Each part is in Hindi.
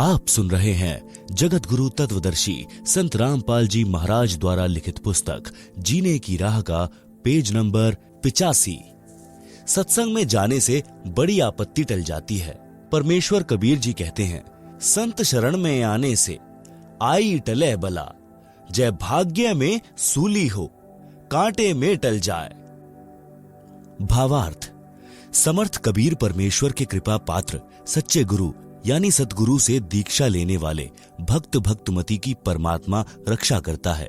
आप सुन रहे हैं जगत गुरु तत्वदर्शी संत रामपाल जी महाराज द्वारा लिखित पुस्तक जीने की राह का पेज नंबर 85। सत्संग में जाने से बड़ी आपत्ति टल जाती है। परमेश्वर कबीर जी कहते हैं, संत शरण में आने से आई टले बला, जय भाग्य में सूली हो कांटे में टल जाए। भावार्थ, समर्थ कबीर परमेश्वर के कृपा पात्र सच्चे गुरु यानी सतगुरु से दीक्षा लेने वाले भक्त भक्तमती की परमात्मा रक्षा करता है।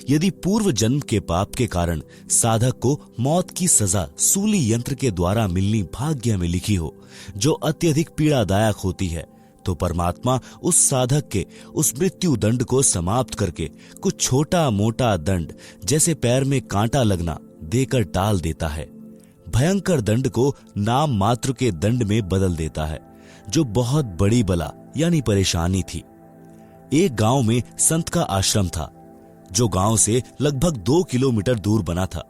यदि पूर्व जन्म के पाप के कारण साधक को मौत की सजा सूली यंत्र के द्वारा मिलनी भाग्य में लिखी हो, जो अत्यधिक पीड़ादायक होती है, तो परमात्मा उस साधक के उस मृत्यु दंड को समाप्त करके कुछ छोटा मोटा दंड जैसे पैर में कांटा लगना देकर टाल देता है। भयंकर दंड को नाम मात्र के दंड में बदल देता है, जो बहुत बड़ी बला यानी परेशानी थी। एक गांव में संत का आश्रम था, जो गांव से लगभग 2 किलोमीटर दूर बना था।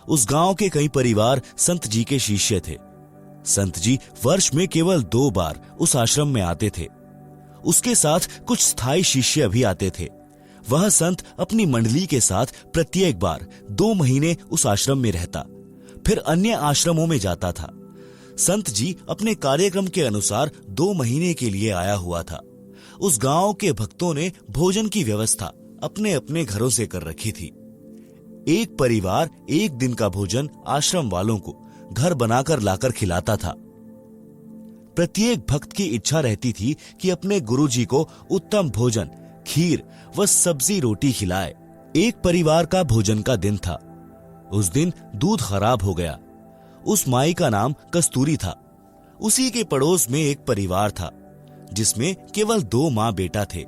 उस गांव के कई परिवार संत जी के शिष्य थे। संत जी वर्ष में केवल 2 बार उस आश्रम में आते थे। उसके साथ कुछ स्थायी शिष्य भी आते थे। वह संत अपनी मंडली के साथ प्रत्येक बार 2 महीने उस आश्रम में रहता, फिर अन्य आश्रमों में जाता था। संत जी अपने कार्यक्रम के अनुसार 2 महीने के लिए आया हुआ था। उस गांव के भक्तों ने भोजन की व्यवस्था अपने अपने घरों से कर रखी थी। एक परिवार एक दिन का भोजन आश्रम वालों को घर बनाकर लाकर खिलाता था। प्रत्येक भक्त की इच्छा रहती थी कि अपने गुरुजी को उत्तम भोजन, खीर व सब्जी रोटी खिलाए। एक परिवार का भोजन का दिन था। उस दिन दूध खराब हो गया। उस माई का नाम कस्तूरी था। उसी के पड़ोस में एक परिवार था, जिसमें केवल 2 माँ बेटा थे।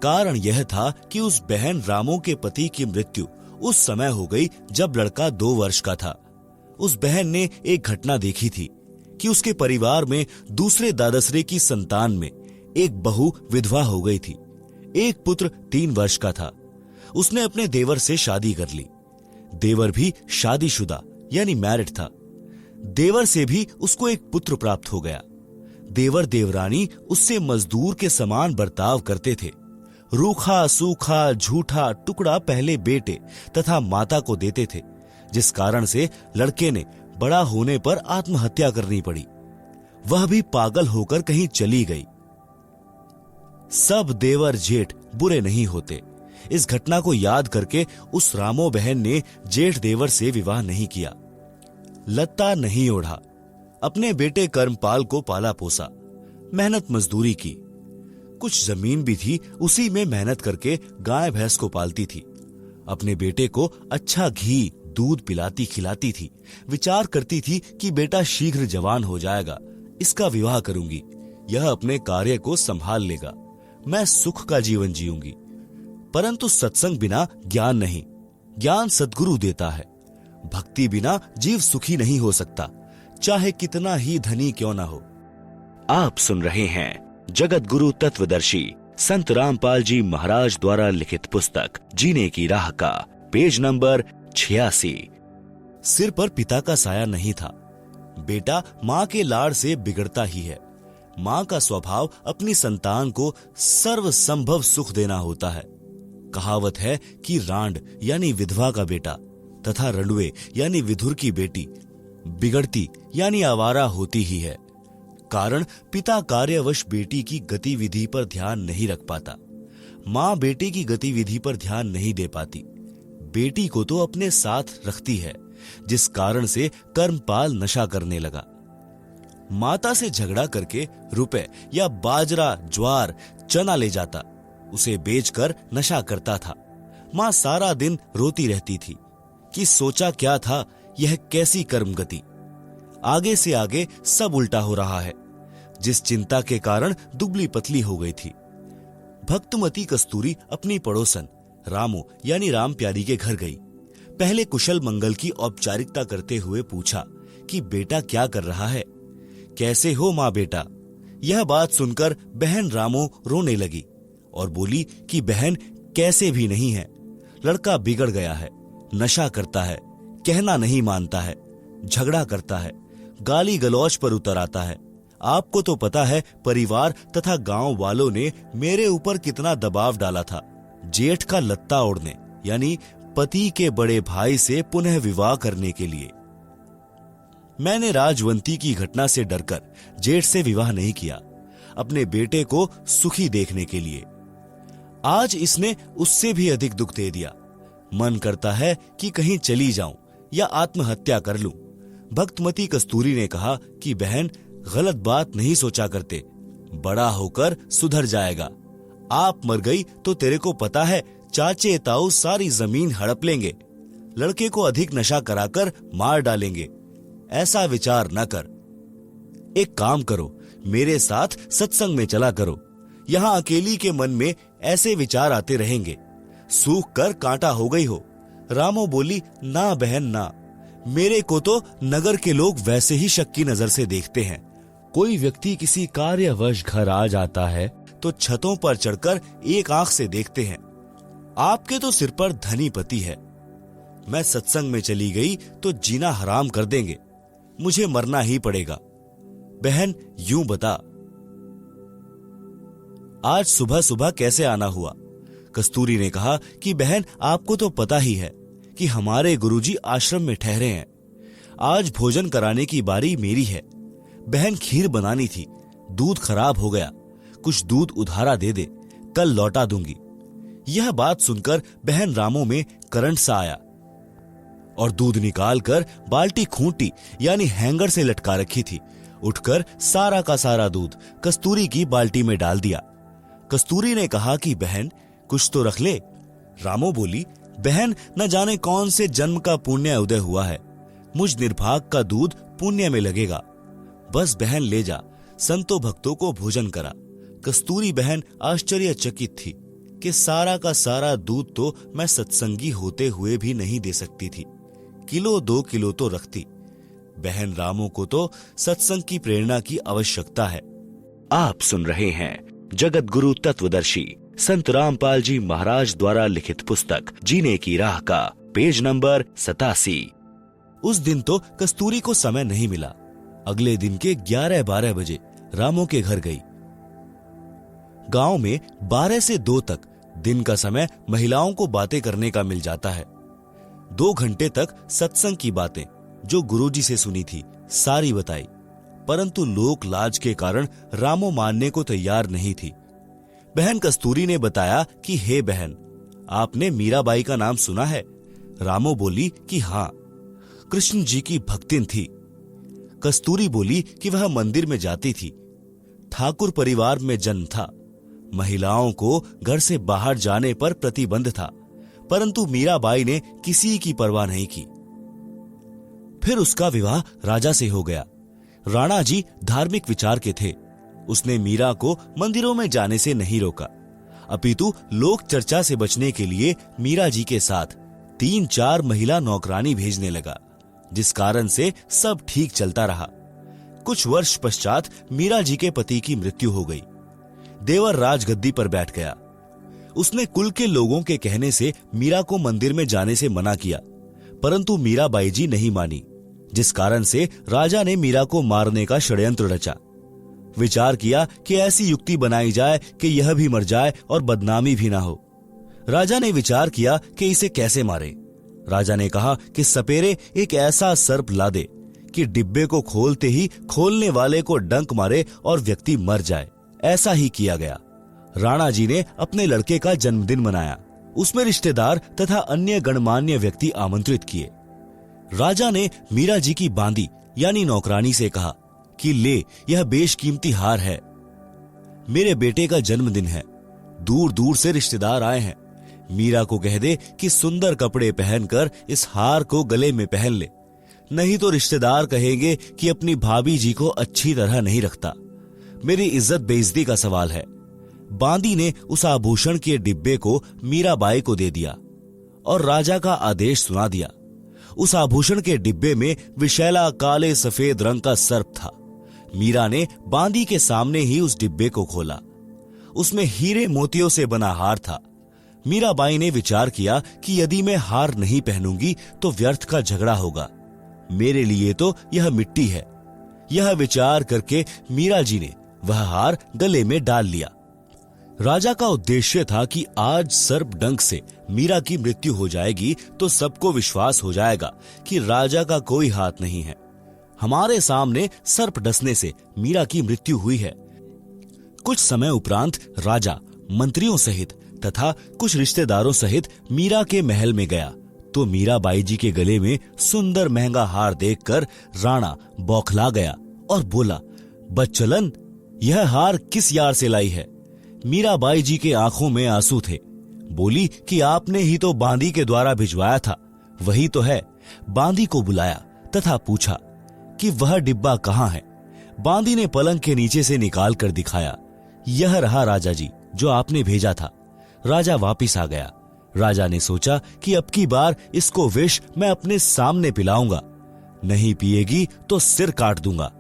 कारण यह था कि उस बहन रामो के पति की मृत्यु उस समय हो गई जब लड़का 2 वर्ष का था। उस बहन ने एक घटना देखी थी कि उसके परिवार में दूसरे दादसरे की संतान में एक बहू विधवा हो गई थी। एक पुत्र 3 वर्ष का था। उसने अपने देवर से शादी कर ली। देवर भी शादीशुदा यानी मैरिड था। देवर से भी उसको एक पुत्र प्राप्त हो गया। देवर देवरानी उससे मजदूर के समान बर्ताव करते थे। रूखा सूखा झूठा टुकड़ा पहले बेटे तथा माता को देते थे, जिस कारण से लड़के ने बड़ा होने पर आत्महत्या करनी पड़ी। वह भी पागल होकर कहीं चली गई। सब देवर जेठ बुरे नहीं होते। इस घटना को याद करके उस रामो बहन ने जेठ देवर से विवाह नहीं किया, लत्ता नहीं ओढ़ा, अपने बेटे कर्मपाल को पाला पोसा, मेहनत मजदूरी की। कुछ जमीन भी थी, उसी में मेहनत करके गाय भैंस को पालती थी। अपने बेटे को अच्छा घी दूध पिलाती खिलाती थी। विचार करती थी कि बेटा शीघ्र जवान हो जाएगा, इसका विवाह करूंगी, यह अपने कार्य को संभाल लेगा, मैं सुख का जीवन जीऊंगी। परंतु सत्संग बिना ज्ञान नहीं, ज्ञान सद्गुरु देता है। भक्ति बिना जीव सुखी नहीं हो सकता, चाहे कितना ही धनी क्यों ना हो। आप सुन रहे हैं जगत गुरु तत्वदर्शी संत रामपाल जी महाराज द्वारा लिखित पुस्तक जीने की राह का पेज नंबर 86। सिर पर पिता का साया नहीं था। बेटा माँ के लाड़ से बिगड़ता ही है। माँ का स्वभाव अपनी संतान को सर्व संभव सुख देना होता है। कहावत है कि रांड यानी विधवा का बेटा तथा रंडवे यानी विधुर की बेटी बिगड़ती यानी आवारा होती ही है। कारण पिता कार्यवश बेटी की गतिविधि पर ध्यान नहीं रख पाता। माँ बेटे की गतिविधि पर ध्यान नहीं दे पाती। बेटी को तो अपने साथ रखती है, जिस कारण से कर्मपाल नशा करने लगा। माता से झगड़ा करके रुपए या बाजरा ज्वार चना ले जाता, उसे बेचकर नशा करता था। माँ सारा दिन रोती रहती थी कि सोचा क्या था, यह कैसी कर्म गति। आगे से आगे सब उल्टा हो रहा है, जिस चिंता के कारण दुबली पतली हो गई थी। भक्तमती कस्तूरी अपनी पड़ोसन रामो यानी राम प्यारी के घर गई। पहले कुशल मंगल की औपचारिकता करते हुए पूछा कि बेटा क्या कर रहा है, कैसे हो माँ बेटा। यह बात सुनकर बहन रामो रोने लगी और बोली कि बहन कैसे भी नहीं है, लड़का बिगड़ गया है, नशा करता है, कहना नहीं मानता है, झगड़ा करता है, गाली गलौज पर उतर आता है, आपको तो पता है परिवार तथा गांव वालों ने मेरे ऊपर कितना दबाव डाला था जेठ का लत्ता ओढ़ने यानी पति के बड़े भाई से पुनः विवाह करने के लिए। मैंने राजवंती की घटना से डरकर जेठ से विवाह नहीं किया, अपने बेटे को सुखी देखने के लिए। आज इसने उससे भी अधिक दुख दे दिया। मन करता है कि कहीं चली जाऊं या आत्महत्या कर लूं। भक्तमती कस्तूरी ने कहा कि बहन, गलत बात नहीं सोचा करते, बड़ा होकर सुधर जाएगा। आप मर गई तो तेरे को पता है चाचे ताऊ सारी जमीन हड़प लेंगे, लड़के को अधिक नशा कराकर मार डालेंगे। ऐसा विचार न कर। एक काम करो, मेरे साथ सत्संग में चला करो। यहाँ अकेली के मन में ऐसे विचार आते रहेंगे, सूख कर कांटा हो गई हो। रामो बोली, ना बहन ना, मेरे को तो नगर के लोग वैसे ही शक की नजर से देखते हैं। कोई व्यक्ति किसी कार्यवश घर आ जाता है तो छतों पर चढ़कर एक आंख से देखते हैं। आपके तो सिर पर धनी पति है। मैं सत्संग में चली गई तो जीना हराम कर देंगे, मुझे मरना ही पड़ेगा। बहन यूं बता, आज सुबह सुबह कैसे आना हुआ? कस्तूरी ने कहा कि बहन, आपको तो पता ही है कि हमारे गुरुजी आश्रम में ठहरे हैं। आज भोजन कराने की बारी मेरी है। बहन खीर बनानी थी, दूध खराब हो गया, कुछ दूध उधारा दे दे, कल लौटा दूंगी। यह बात सुनकर बहन रामो में करंट सा आया और दूध निकालकर बाल्टी खूंटी यानी हैंगर से लटका रखी थी। उठकर सारा का सारा दूध कस्तूरी की बाल्टी में डाल दिया। कस्तूरी ने कहा कि बहन कुछ तो रख ले। रामो बोली, बहन न जाने कौन से जन्म का पुण्य उदय हुआ है, मुझ निर्भाग का दूध पुण्य में लगेगा। बस बहन ले जा, संतों भक्तों को भोजन करा। कस्तूरी बहन आश्चर्यचकित थी कि सारा का सारा दूध तो मैं सत्संगी होते हुए भी नहीं दे सकती थी, किलो 2 किलो तो रखती। बहन रामो को तो सत्संग की प्रेरणा की आवश्यकता है। आप सुन रहे हैं जगत गुरु तत्वदर्शी संत रामपाल जी महाराज द्वारा लिखित पुस्तक जीने की राह का पेज नंबर 87। उस दिन तो कस्तूरी को समय नहीं मिला। अगले दिन के 11-12 बजे रामो के घर गई। गांव में 12 से 2 तक दिन का समय महिलाओं को बातें करने का मिल जाता है। 2 घंटे तक सत्संग की बातें जो गुरुजी से सुनी थी सारी बताई, परंतु लोक लाज के कारण रामो मानने को तैयार नहीं थी। बहन कस्तूरी ने बताया कि हे बहन, आपने मीराबाई का नाम सुना है? रामो बोली कि हाँ, कृष्ण जी की भक्तिन थी। कस्तूरी बोली कि वह मंदिर में जाती थी। ठाकुर परिवार में जन्म था। महिलाओं को घर से बाहर जाने पर प्रतिबंध था, परंतु मीराबाई ने किसी की परवाह नहीं की। फिर उसका विवाह राजा से हो गया। राणा जी धार्मिक विचार के थे। उसने मीरा को मंदिरों में जाने से नहीं रोका, अपितु लोक चर्चा से बचने के लिए मीरा जी के साथ 3-4 महिला नौकरानी भेजने लगा, जिस कारण से सब ठीक चलता रहा। कुछ वर्ष पश्चात मीरा जी के पति की मृत्यु हो गई। देवर राजगद्दी पर बैठ गया। उसने कुल के लोगों के कहने से मीरा को मंदिर में जाने से मना किया, परंतु मीराबाई जी नहीं मानी, जिस कारण से राजा ने मीरा को मारने का षड्यंत्र रचा। विचार किया कि ऐसी युक्ति बनाई जाए कि यह भी मर जाए और बदनामी भी ना हो। राजा ने विचार किया कि इसे कैसे मारे। राजा ने कहा कि सपेरे एक ऐसा सर्प ला दे कि डिब्बे को खोलते ही खोलने वाले को डंक मारे और व्यक्ति मर जाए। ऐसा ही किया गया। राणा जी ने अपने लड़के का जन्मदिन मनाया। उसमें रिश्तेदार तथा अन्य गणमान्य व्यक्ति आमंत्रित किए। राजा ने मीरा जी की बांदी यानी नौकरानी से कहा कि ले, यह बेशकीमती हार है, मेरे बेटे का जन्मदिन है, दूर दूर से रिश्तेदार आए हैं। मीरा को कह दे कि सुंदर कपड़े पहनकर इस हार को गले में पहन ले, नहीं तो रिश्तेदार कहेंगे कि अपनी भाभी जी को अच्छी तरह नहीं रखता। मेरी इज्जत बेइज्जती का सवाल है। बांदी ने उस आभूषण के डिब्बे को मीराबाई को दे दिया और राजा का आदेश सुना दिया। उस आभूषण के डिब्बे में विशैला काले सफेद रंग का सर्प था। मीरा ने बांदी के सामने ही उस डिब्बे को खोला। उसमें हीरे मोतियों से बना हार था। मीराबाई ने विचार किया कि यदि मैं हार नहीं पहनूंगी तो व्यर्थ का झगड़ा होगा। मेरे लिए तो यह मिट्टी है। यह विचार करके मीरा जी ने वह हार गले में डाल लिया। राजा का उद्देश्य था कि आज सर्प डंक से मीरा की मृत्यु हो जाएगी तो सबको विश्वास हो जाएगा कि राजा का कोई हाथ नहीं है। हमारे सामने सर्प डसने से मीरा की मृत्यु हुई है। कुछ समय उपरांत राजा मंत्रियों सहित तथा कुछ रिश्तेदारों सहित मीरा के महल में गया तो मीराबाई जी के गले में सुंदर महंगा हार देखकर राणा बौखला गया और बोला, बच्चलन, यह हार किस यार से लाई है? मीराबाई जी के आंखों में आंसू थे। बोली कि आपने ही तो बांदी के द्वारा भिजवाया था, वही तो है। बांदी को बुलाया तथा पूछा कि वह डिब्बा कहाँ है। बांदी ने पलंग के नीचे से निकाल कर दिखाया, यह रहा राजा जी जो आपने भेजा था। राजा वापिस आ गया। राजा ने सोचा कि अब की बार इसको विष मैं अपने सामने पिलाऊंगा, नहीं पिएगी तो सिर काट दूंगा।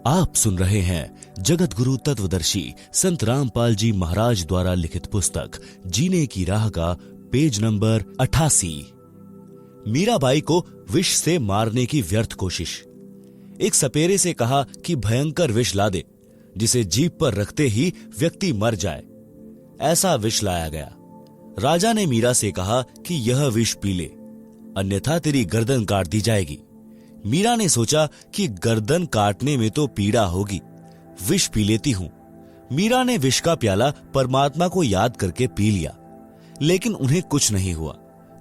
आप सुन रहे हैं जगत गुरु तत्वदर्शी संत रामपाल जी महाराज द्वारा लिखित पुस्तक जीने की राह का पेज नंबर 88। मीराबाई को विष से मारने की व्यर्थ कोशिश। एक सपेरे से कहा कि भयंकर विष ला दे जिसे जीभ पर रखते ही व्यक्ति मर जाए। ऐसा विष लाया गया। राजा ने मीरा से कहा कि यह विष पी ले, अन्यथा तेरी गर्दन काट दी जाएगी। मीरा ने सोचा कि गर्दन काटने में तो पीड़ा होगी, विष पी लेती हूं। मीरा ने विष का प्याला परमात्मा को याद करके पी लिया, लेकिन उन्हें कुछ नहीं हुआ।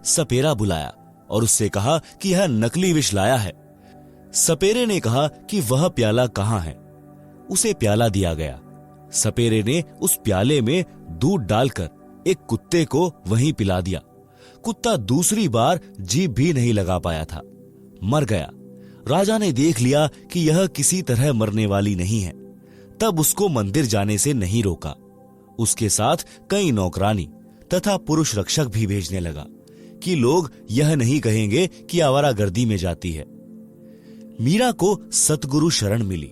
सपेरा बुलाया और उससे कहा कि यह नकली विष लाया है। सपेरे ने कहा कि वह प्याला कहाँ है। उसे प्याला दिया गया। सपेरे ने उस प्याले में दूध डालकर एक कुत्ते को वहीं पिला दिया। कुत्ता दूसरी बार जीभ भी नहीं लगा पाया था, मर गया। राजा ने देख लिया कि यह किसी तरह मरने वाली नहीं है, तब उसको मंदिर जाने से नहीं रोका। उसके साथ कई नौकरानी तथा पुरुष रक्षक भी भेजने लगा कि लोग यह नहीं कहेंगे कि आवारागर्दी में जाती है। मीरा को सतगुरु शरण मिली।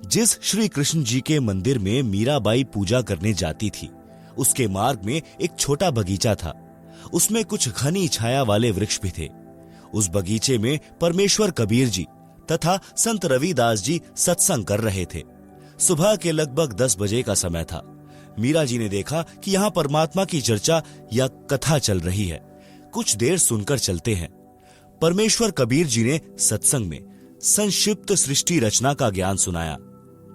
जिस श्री कृष्ण जी के मंदिर में मीराबाई पूजा करने जाती थी, उसके मार्ग में एक छोटा बगीचा था। उसमें कुछ घनी छाया वाले वृक्ष भी थे। उस बगीचे में परमेश्वर कबीर जी तथा संत रविदास जी सत्संग कर रहे थे। सुबह के लगभग 10 बजे का समय था। मीरा जी ने देखा कि यहाँ परमात्मा की चर्चा या कथा चल रही है। कुछ देर सुनकर चलते हैं। परमेश्वर कबीर जी ने सत्संग में संक्षिप्त सृष्टि रचना का ज्ञान सुनाया।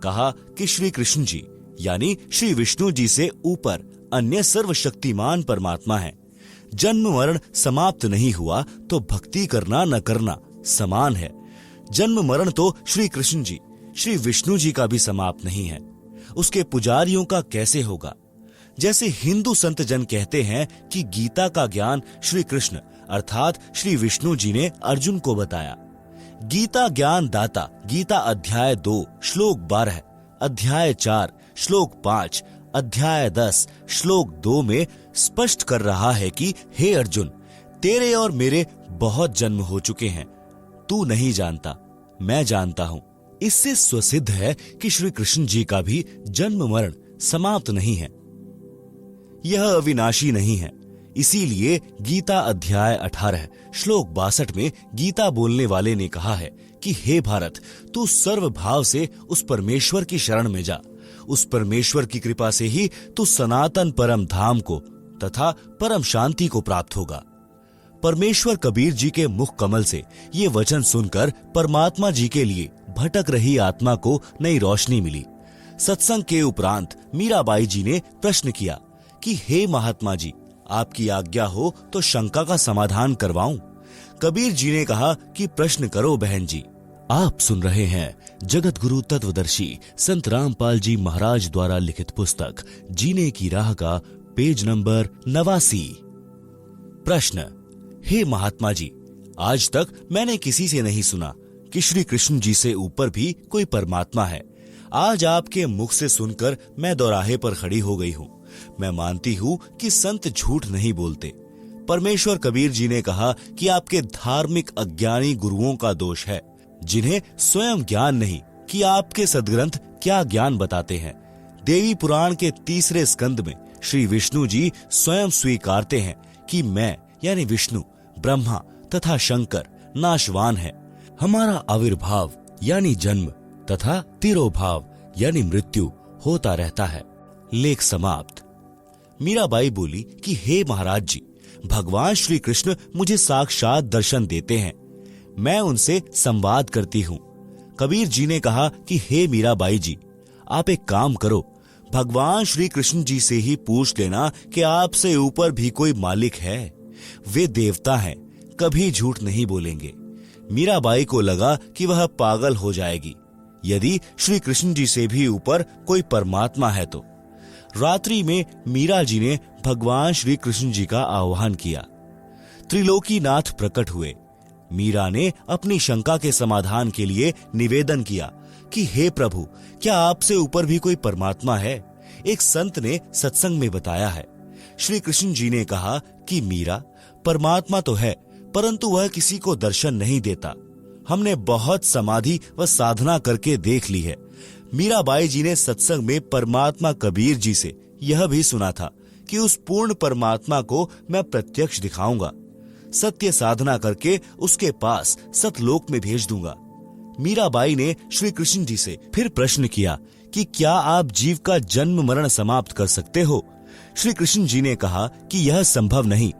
कहा कि श्री कृष्ण जी यानी श्री विष्णु जी से ऊपर अन्य सर्वशक्तिमान परमात्मा है। जन्म मरण समाप्त नहीं हुआ तो भक्ति करना न करना समान है। जन्म मरण तो श्री कृष्ण जी, श्री विष्णु जी का भी समाप्त नहीं है। उसके पुजारियों का कैसे होगा? जैसे हिंदू संत जन कहते हैं कि गीता का ज्ञान श्री कृष्ण अर्थात श्री विष्णु जी ने अर्जुन को बताया। गीता ज्ञान दाता गीता अध्याय 2 श्लोक 12, अध्याय 4 श्लोक 5, अध्याय 10 श्लोक 2 में स्पष्ट कर रहा है कि हे अर्जुन, तेरे और मेरे बहुत जन्म हो चुके हैं। तू नहीं जानता, मैं जानता हूं। इससे स्वसिद्ध है कि श्री कृष्ण जी का भी जन्म मरण समाप्त नहीं है, यह अविनाशी नहीं है। इसीलिए गीता अध्याय 18 श्लोक 62 में गीता बोलने वाले ने कहा है कि हे भारत, तू सर्व भाव से उस परमेश्वर की शरण में जा। उस परमेश्वर की कृपा से ही तू सनातन परम धाम को तथा परम शांति को प्राप्त होगा। परमेश्वर कबीर जी के मुख कमल से ये वचन सुनकर परमात्मा जी के लिए भटक रही आत्मा को नई रोशनी मिली। सत्संग के उपरांत मीराबाई जी ने प्रश्न किया कि हे महात्मा जी, आपकी आज्ञा हो तो शंका का समाधान करवाऊं। कबीर जी ने कहा कि प्रश्न करो बहन जी। आप सुन रहे हैं जगत गुरु तत्वदर्शी संत रामपाल जी महाराज द्वारा लिखित पुस्तक जीने की राह का पेज नंबर 89। प्रश्न, हे महात्मा जी, आज तक मैंने किसी से नहीं सुना कि श्री कृष्ण जी से ऊपर भी कोई परमात्मा है। आज आपके मुख से सुनकर मैं दोराहे पर खड़ी हो गई हूँ। मैं मानती हूँ कि संत झूठ नहीं बोलते। परमेश्वर कबीर जी ने कहा कि आपके धार्मिक अज्ञानी गुरुओं का दोष है, जिन्हें स्वयं ज्ञान नहीं कि आपके सदग्रंथ क्या ज्ञान बताते हैं। देवी पुराण के 3 स्कंद में श्री विष्णु जी स्वयं स्वीकारते हैं कि मैं यानी विष्णु, ब्रह्मा तथा शंकर नाशवान है। हमारा आविर्भाव यानी जन्म तथा तिरोभाव यानी मृत्यु होता रहता है। लेख समाप्त। मीराबाई बोली कि हे महाराज जी, भगवान श्री कृष्ण मुझे साक्षात दर्शन देते हैं, मैं उनसे संवाद करती हूँ। कबीर जी ने कहा कि हे मीराबाई जी, आप एक काम करो, भगवान श्री कृष्ण जी से ही पूछ लेना कि आपसे ऊपर भी कोई मालिक है। वे देवता हैं, कभी झूठ नहीं बोलेंगे। मीराबाई को लगा कि वह पागल हो जाएगी यदि श्री कृष्ण जी से भी ऊपर कोई परमात्मा है तो। रात्रि में मीरा जी ने भगवान श्री कृष्ण जी का आह्वान किया। त्रिलोकीनाथ प्रकट हुए। मीरा ने अपनी शंका के समाधान के लिए निवेदन किया कि हे प्रभु, क्या आपसे ऊपर भी कोई परमात्मा है? एक संत ने सत्संग में बताया है। श्री कृष्ण जी ने कहा कि मीरा, परमात्मा तो है, परंतु वह किसी को दर्शन नहीं देता। हमने बहुत समाधि व साधना करके देख ली है। मीराबाई जी ने सत्संग में परमात्मा कबीर जी से यह भी सुना था कि उस पूर्ण परमात्मा को मैं प्रत्यक्ष दिखाऊंगा, सत्य साधना करके उसके पास सतलोक में भेज दूंगा। मीराबाई ने श्री कृष्ण जी से फिर प्रश्न किया कि क्या आप जीव का जन्म मरण समाप्त कर सकते हो? श्री कृष्ण जी ने कहा कि यह संभव नहीं।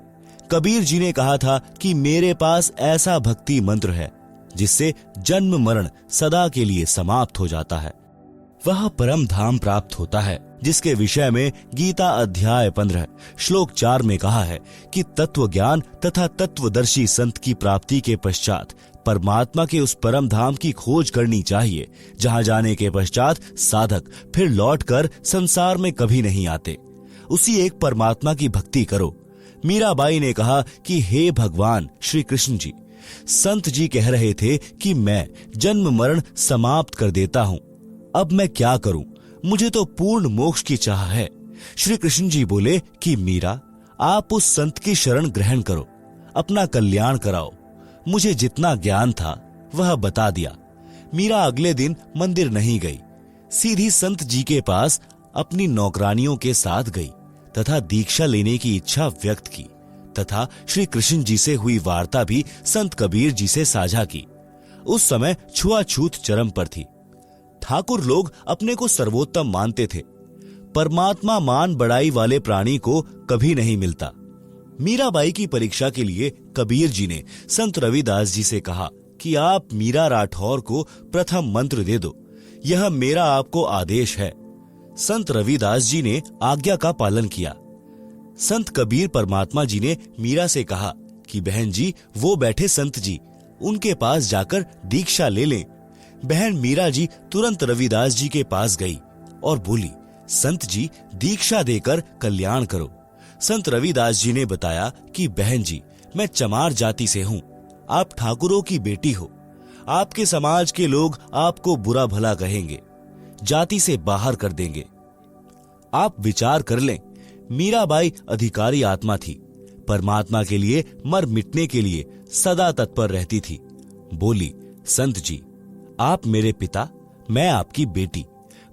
कबीर जी ने कहा था कि मेरे पास ऐसा भक्ति मंत्र है जिससे जन्म मरण सदा के लिए समाप्त हो जाता है। वह परम धाम प्राप्त होता है जिसके विषय में गीता अध्याय 15 श्लोक 4 में कहा है कि तत्व ज्ञान तथा तत्वदर्शी संत की प्राप्ति के पश्चात परमात्मा के उस परम धाम की खोज करनी चाहिए, जहां जाने के पश्चात साधक फिर लौटकर संसार में कभी नहीं आते। उसी एक परमात्मा की भक्ति करो। मीराबाई ने कहा कि हे भगवान श्री कृष्ण जी, संत जी कह रहे थे कि मैं जन्म मरण समाप्त कर देता हूँ, अब मैं क्या करूं? मुझे तो पूर्ण मोक्ष की चाह है। श्री कृष्ण जी बोले कि मीरा, आप उस संत की शरण ग्रहण करो, अपना कल्याण कराओ। मुझे जितना ज्ञान था वह बता दिया। मीरा अगले दिन मंदिर नहीं गई, सीधी संत जी के पास अपनी नौकरानियों के साथ गई तथा दीक्षा लेने की इच्छा व्यक्त की तथा श्री कृष्ण जी से हुई वार्ता भी संत कबीर जी से साझा की। उस समय छुआछूत चरम पर थी। ठाकुर लोग अपने को सर्वोत्तम मानते थे। परमात्मा मान बड़ाई वाले प्राणी को कभी नहीं मिलता। मीराबाई की परीक्षा के लिए कबीर जी ने संत रविदास जी से कहा कि आप मीरा राठौर को प्रथम मंत्र दे दो, यह मेरा आपको आदेश है। संत रविदास जी ने आज्ञा का पालन किया। संत कबीर परमात्मा जी ने मीरा से कहा कि बहन जी, वो बैठे संत जी, उनके पास जाकर दीक्षा ले लें। बहन मीरा जी तुरंत रविदास जी के पास गई और बोली, संत जी, दीक्षा देकर कल्याण करो। संत रविदास जी ने बताया कि बहन जी, मैं चमार जाति से हूँ, आप ठाकुरों की बेटी हो, आपके समाज के लोग आपको बुरा भला कहेंगे, जाति से बाहर कर देंगे। आप विचार कर लें। मीराबाई अधिकारी आत्मा थी, परमात्मा के लिए मर मिटने के लिए सदा तत्पर रहती थी। बोली, संत जी, आप मेरे पिता, मैं आपकी बेटी,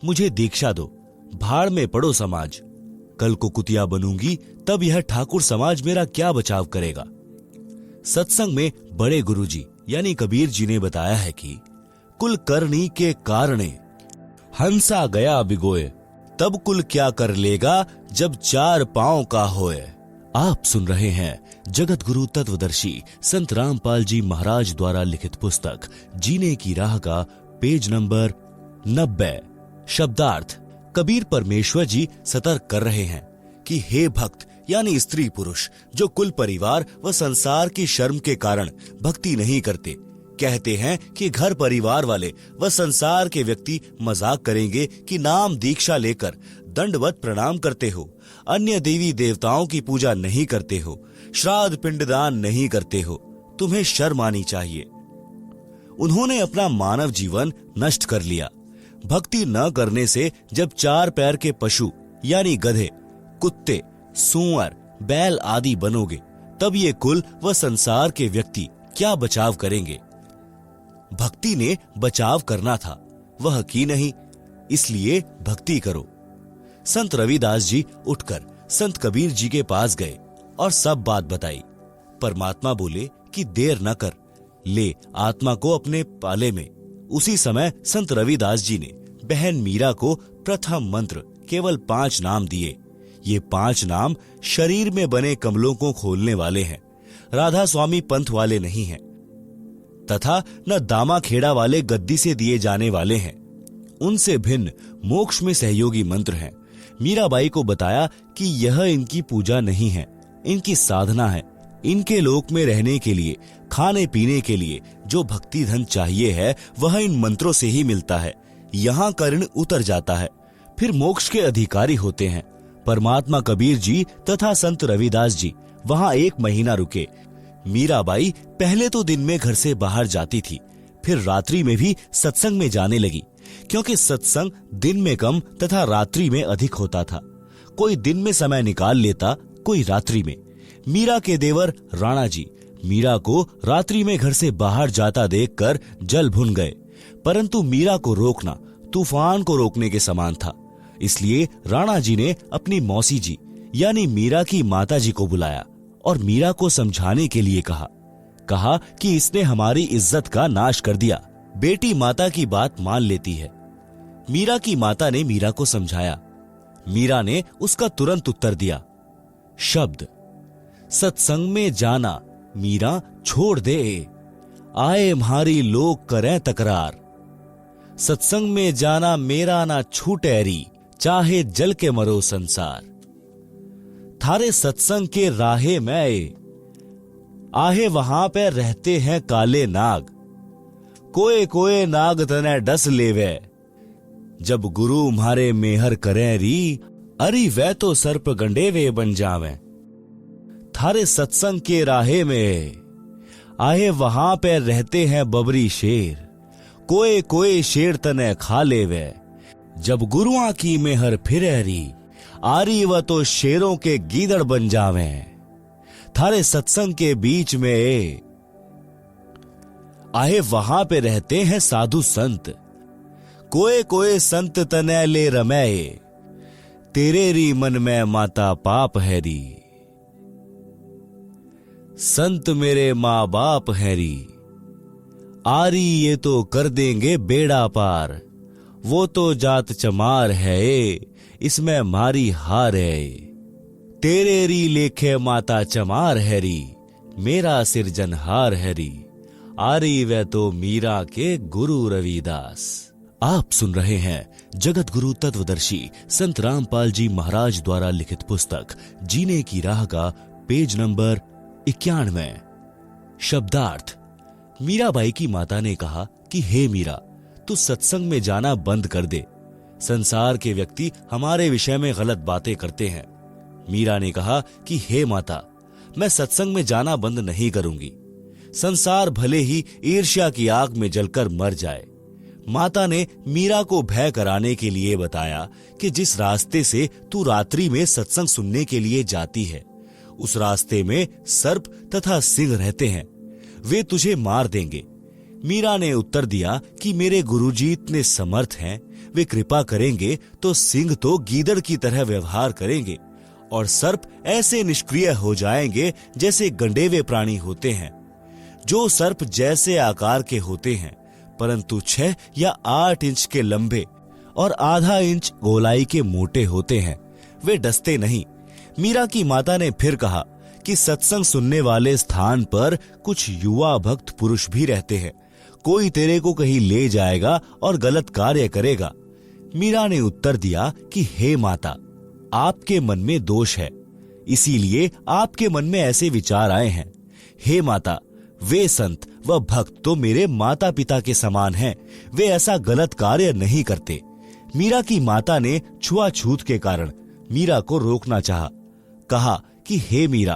मुझे दीक्षा दो, भाड़ में पड़ो समाज। कल को कुतिया बनूंगी तब यह ठाकुर समाज मेरा क्या बचाव करेगा। सत्संग में बड़े गुरुजी यानी कबीर जी ने बताया है कि कुल करनी के कारणे हंसा गया बिगोए, तब कुल क्या कर लेगा जब चार पांव का होए। आप सुन रहे हैं जगत गुरु तत्वदर्शी संत रामपाल जी महाराज द्वारा लिखित पुस्तक जीने की राह का पेज नंबर 90। शब्दार्थ। कबीर परमेश्वर जी सतर्क कर रहे हैं कि हे भक्त यानी स्त्री पुरुष जो कुल परिवार व संसार की शर्म के कारण भक्ति नहीं करते, कहते हैं कि घर परिवार वाले व संसार के व्यक्ति मजाक करेंगे कि नाम दीक्षा लेकर दंडवत प्रणाम करते हो, अन्य देवी देवताओं की पूजा नहीं करते हो, श्राद्ध पिंडदान नहीं करते हो, तुम्हें शर्म आनी चाहिए। उन्होंने अपना मानव जीवन नष्ट कर लिया। भक्ति न करने से जब चार पैर के पशु यानी गधे, कुत्ते, सूअर, बैल आदि बनोगे, तब ये कुल व संसार के व्यक्ति क्या बचाव करेंगे। भक्ति ने बचाव करना था, वह की नहीं, इसलिए भक्ति करो। संत रविदास जी उठकर संत कबीर जी के पास गए और सब बात बताई। परमात्मा बोले कि देर न कर, ले आत्मा को अपने पाले में, उसी समय संत रविदास जी ने बहन मीरा को प्रथम मंत्र केवल 5 नाम दिए। ये 5 नाम शरीर में बने कमलों को खोलने वाले हैं, राधा स्वामी पंथ वाले नहीं हैं, तथा न दामा खेड़ा वाले गद्दी से दिए जाने वाले हैं। उनसे भिन्न मोक्ष में सहयोगी मंत्र हैं। मीराबाई को बताया कि यह इनकी पूजा नहीं है, इनकी साधना है। इनके लोक में रहने के लिए, खाने पीने के लिए जो भक्ति धन चाहिए है वह इन मंत्रों से ही मिलता है। यहाँ का ऋण उतर जाता है, फिर मोक्ष के अधिकारी होते हैं। परमात्मा कबीर जी तथा संत रविदास जी वहां 1 महीना रुके। मीराबाई पहले तो दिन में घर से बाहर जाती थी, फिर रात्रि में भी सत्संग में जाने लगी, क्योंकि सत्संग दिन में कम तथा रात्रि में अधिक होता था। कोई दिन में समय निकाल लेता, कोई रात्रि में। मीरा के देवर राणा जी मीरा को रात्रि में घर से बाहर जाता देखकर जल भुन गए, परंतु मीरा को रोकना तूफान को रोकने के समान था। इसलिए राणा जी ने अपनी मौसी जी यानी मीरा की माता जी को बुलाया और मीरा को समझाने के लिए कहा कि इसने हमारी इज्जत का नाश कर दिया। बेटी माता की बात मान लेती है। मीरा की माता ने मीरा को समझाया। मीरा ने उसका तुरंत उत्तर दिया। शब्द सत्संग में जाना मीरा छोड़ दे, आए म्हारी लोग करें तकरार। सत्संग में जाना मेरा ना छूटे री, चाहे जल के मरो संसार। थारे सत्संग के राहे में आहे वहां पे रहते हैं काले नाग, कोए कोए नाग तने डस लेवे, जब गुरु म्हारे मेहर करें री, अरी वह तो सर्प गंडेवे बन जावे। थारे सत्संग के राहे में आहे वहां पे रहते हैं बबरी शेर, कोए कोए शेर तने खा लेवे, जब गुरुआ की मेहर फिरे री, आरी व तो शेरों के गीदड़ बन जावे। थारे सत्संग के बीच में आहे वहां पे रहते हैं साधु संत, कोए कोए संत तने ले रमे, तेरे री मन में माता पाप है री। संत मेरे माँ बाप है री, आरी ये तो कर देंगे बेड़ा पार, वो तो जात चमार है, इसमें मारी हार है। तेरे री लेखे माता चमार है री, मेरा सिरजनहार है री, आरी वे तो मीरा के गुरु रविदास। आप सुन रहे हैं जगत गुरु तत्वदर्शी संत रामपाल जी महाराज द्वारा लिखित पुस्तक जीने की राह का पेज नंबर 91। शब्दार्थ। मीराबाई की माता ने कहा कि हे मीरा, तू सत्संग में जाना बंद कर दे। संसार के व्यक्ति हमारे विषय में गलत बातें करते हैं। मीरा ने कहा कि हे माता, मैं सत्संग में जाना बंद नहीं करूंगी। संसार भले ही ईर्ष्या की आग में जलकर मर जाए। माता ने मीरा को भय कराने के लिए बताया कि जिस रास्ते से तू रात्रि में सत्संग सुनने के लिए जाती है, उस रास्ते में सर्प तथा सिंह रहते हैं, वे तुझे मार देंगे। मीरा ने उत्तर दिया कि मेरे गुरुजी इतने समर्थ हैं, वे कृपा करेंगे तो सिंह तो गीदड़ की तरह व्यवहार करेंगे और सर्प ऐसे निष्क्रिय हो जाएंगे जैसे गंडेवे प्राणी होते हैं। जो सर्प जैसे आकार के होते हैं, परंतु 6 या 8 इंच के लंबे और आधा इंच गोलाई के मोटे होते हैं, वे डसते नहीं। मीरा की माता ने फिर कहा कि सत्संग सुनने वाले स्थान पर कुछ युवा भक्त पुरुष भी रहते हैं, कोई तेरे को कहीं ले जाएगा और गलत कार्य करेगा। मीरा ने उत्तर दिया कि हे माता, आपके मन में दोष है, इसीलिए आपके मन में ऐसे विचार आए हैं। हे माता, वे संत व भक्त तो मेरे माता पिता के समान हैं, वे ऐसा गलत कार्य नहीं करते। मीरा की माता ने छुआछूत के कारण मीरा को रोकना चाहा। कहा कि हे मीरा,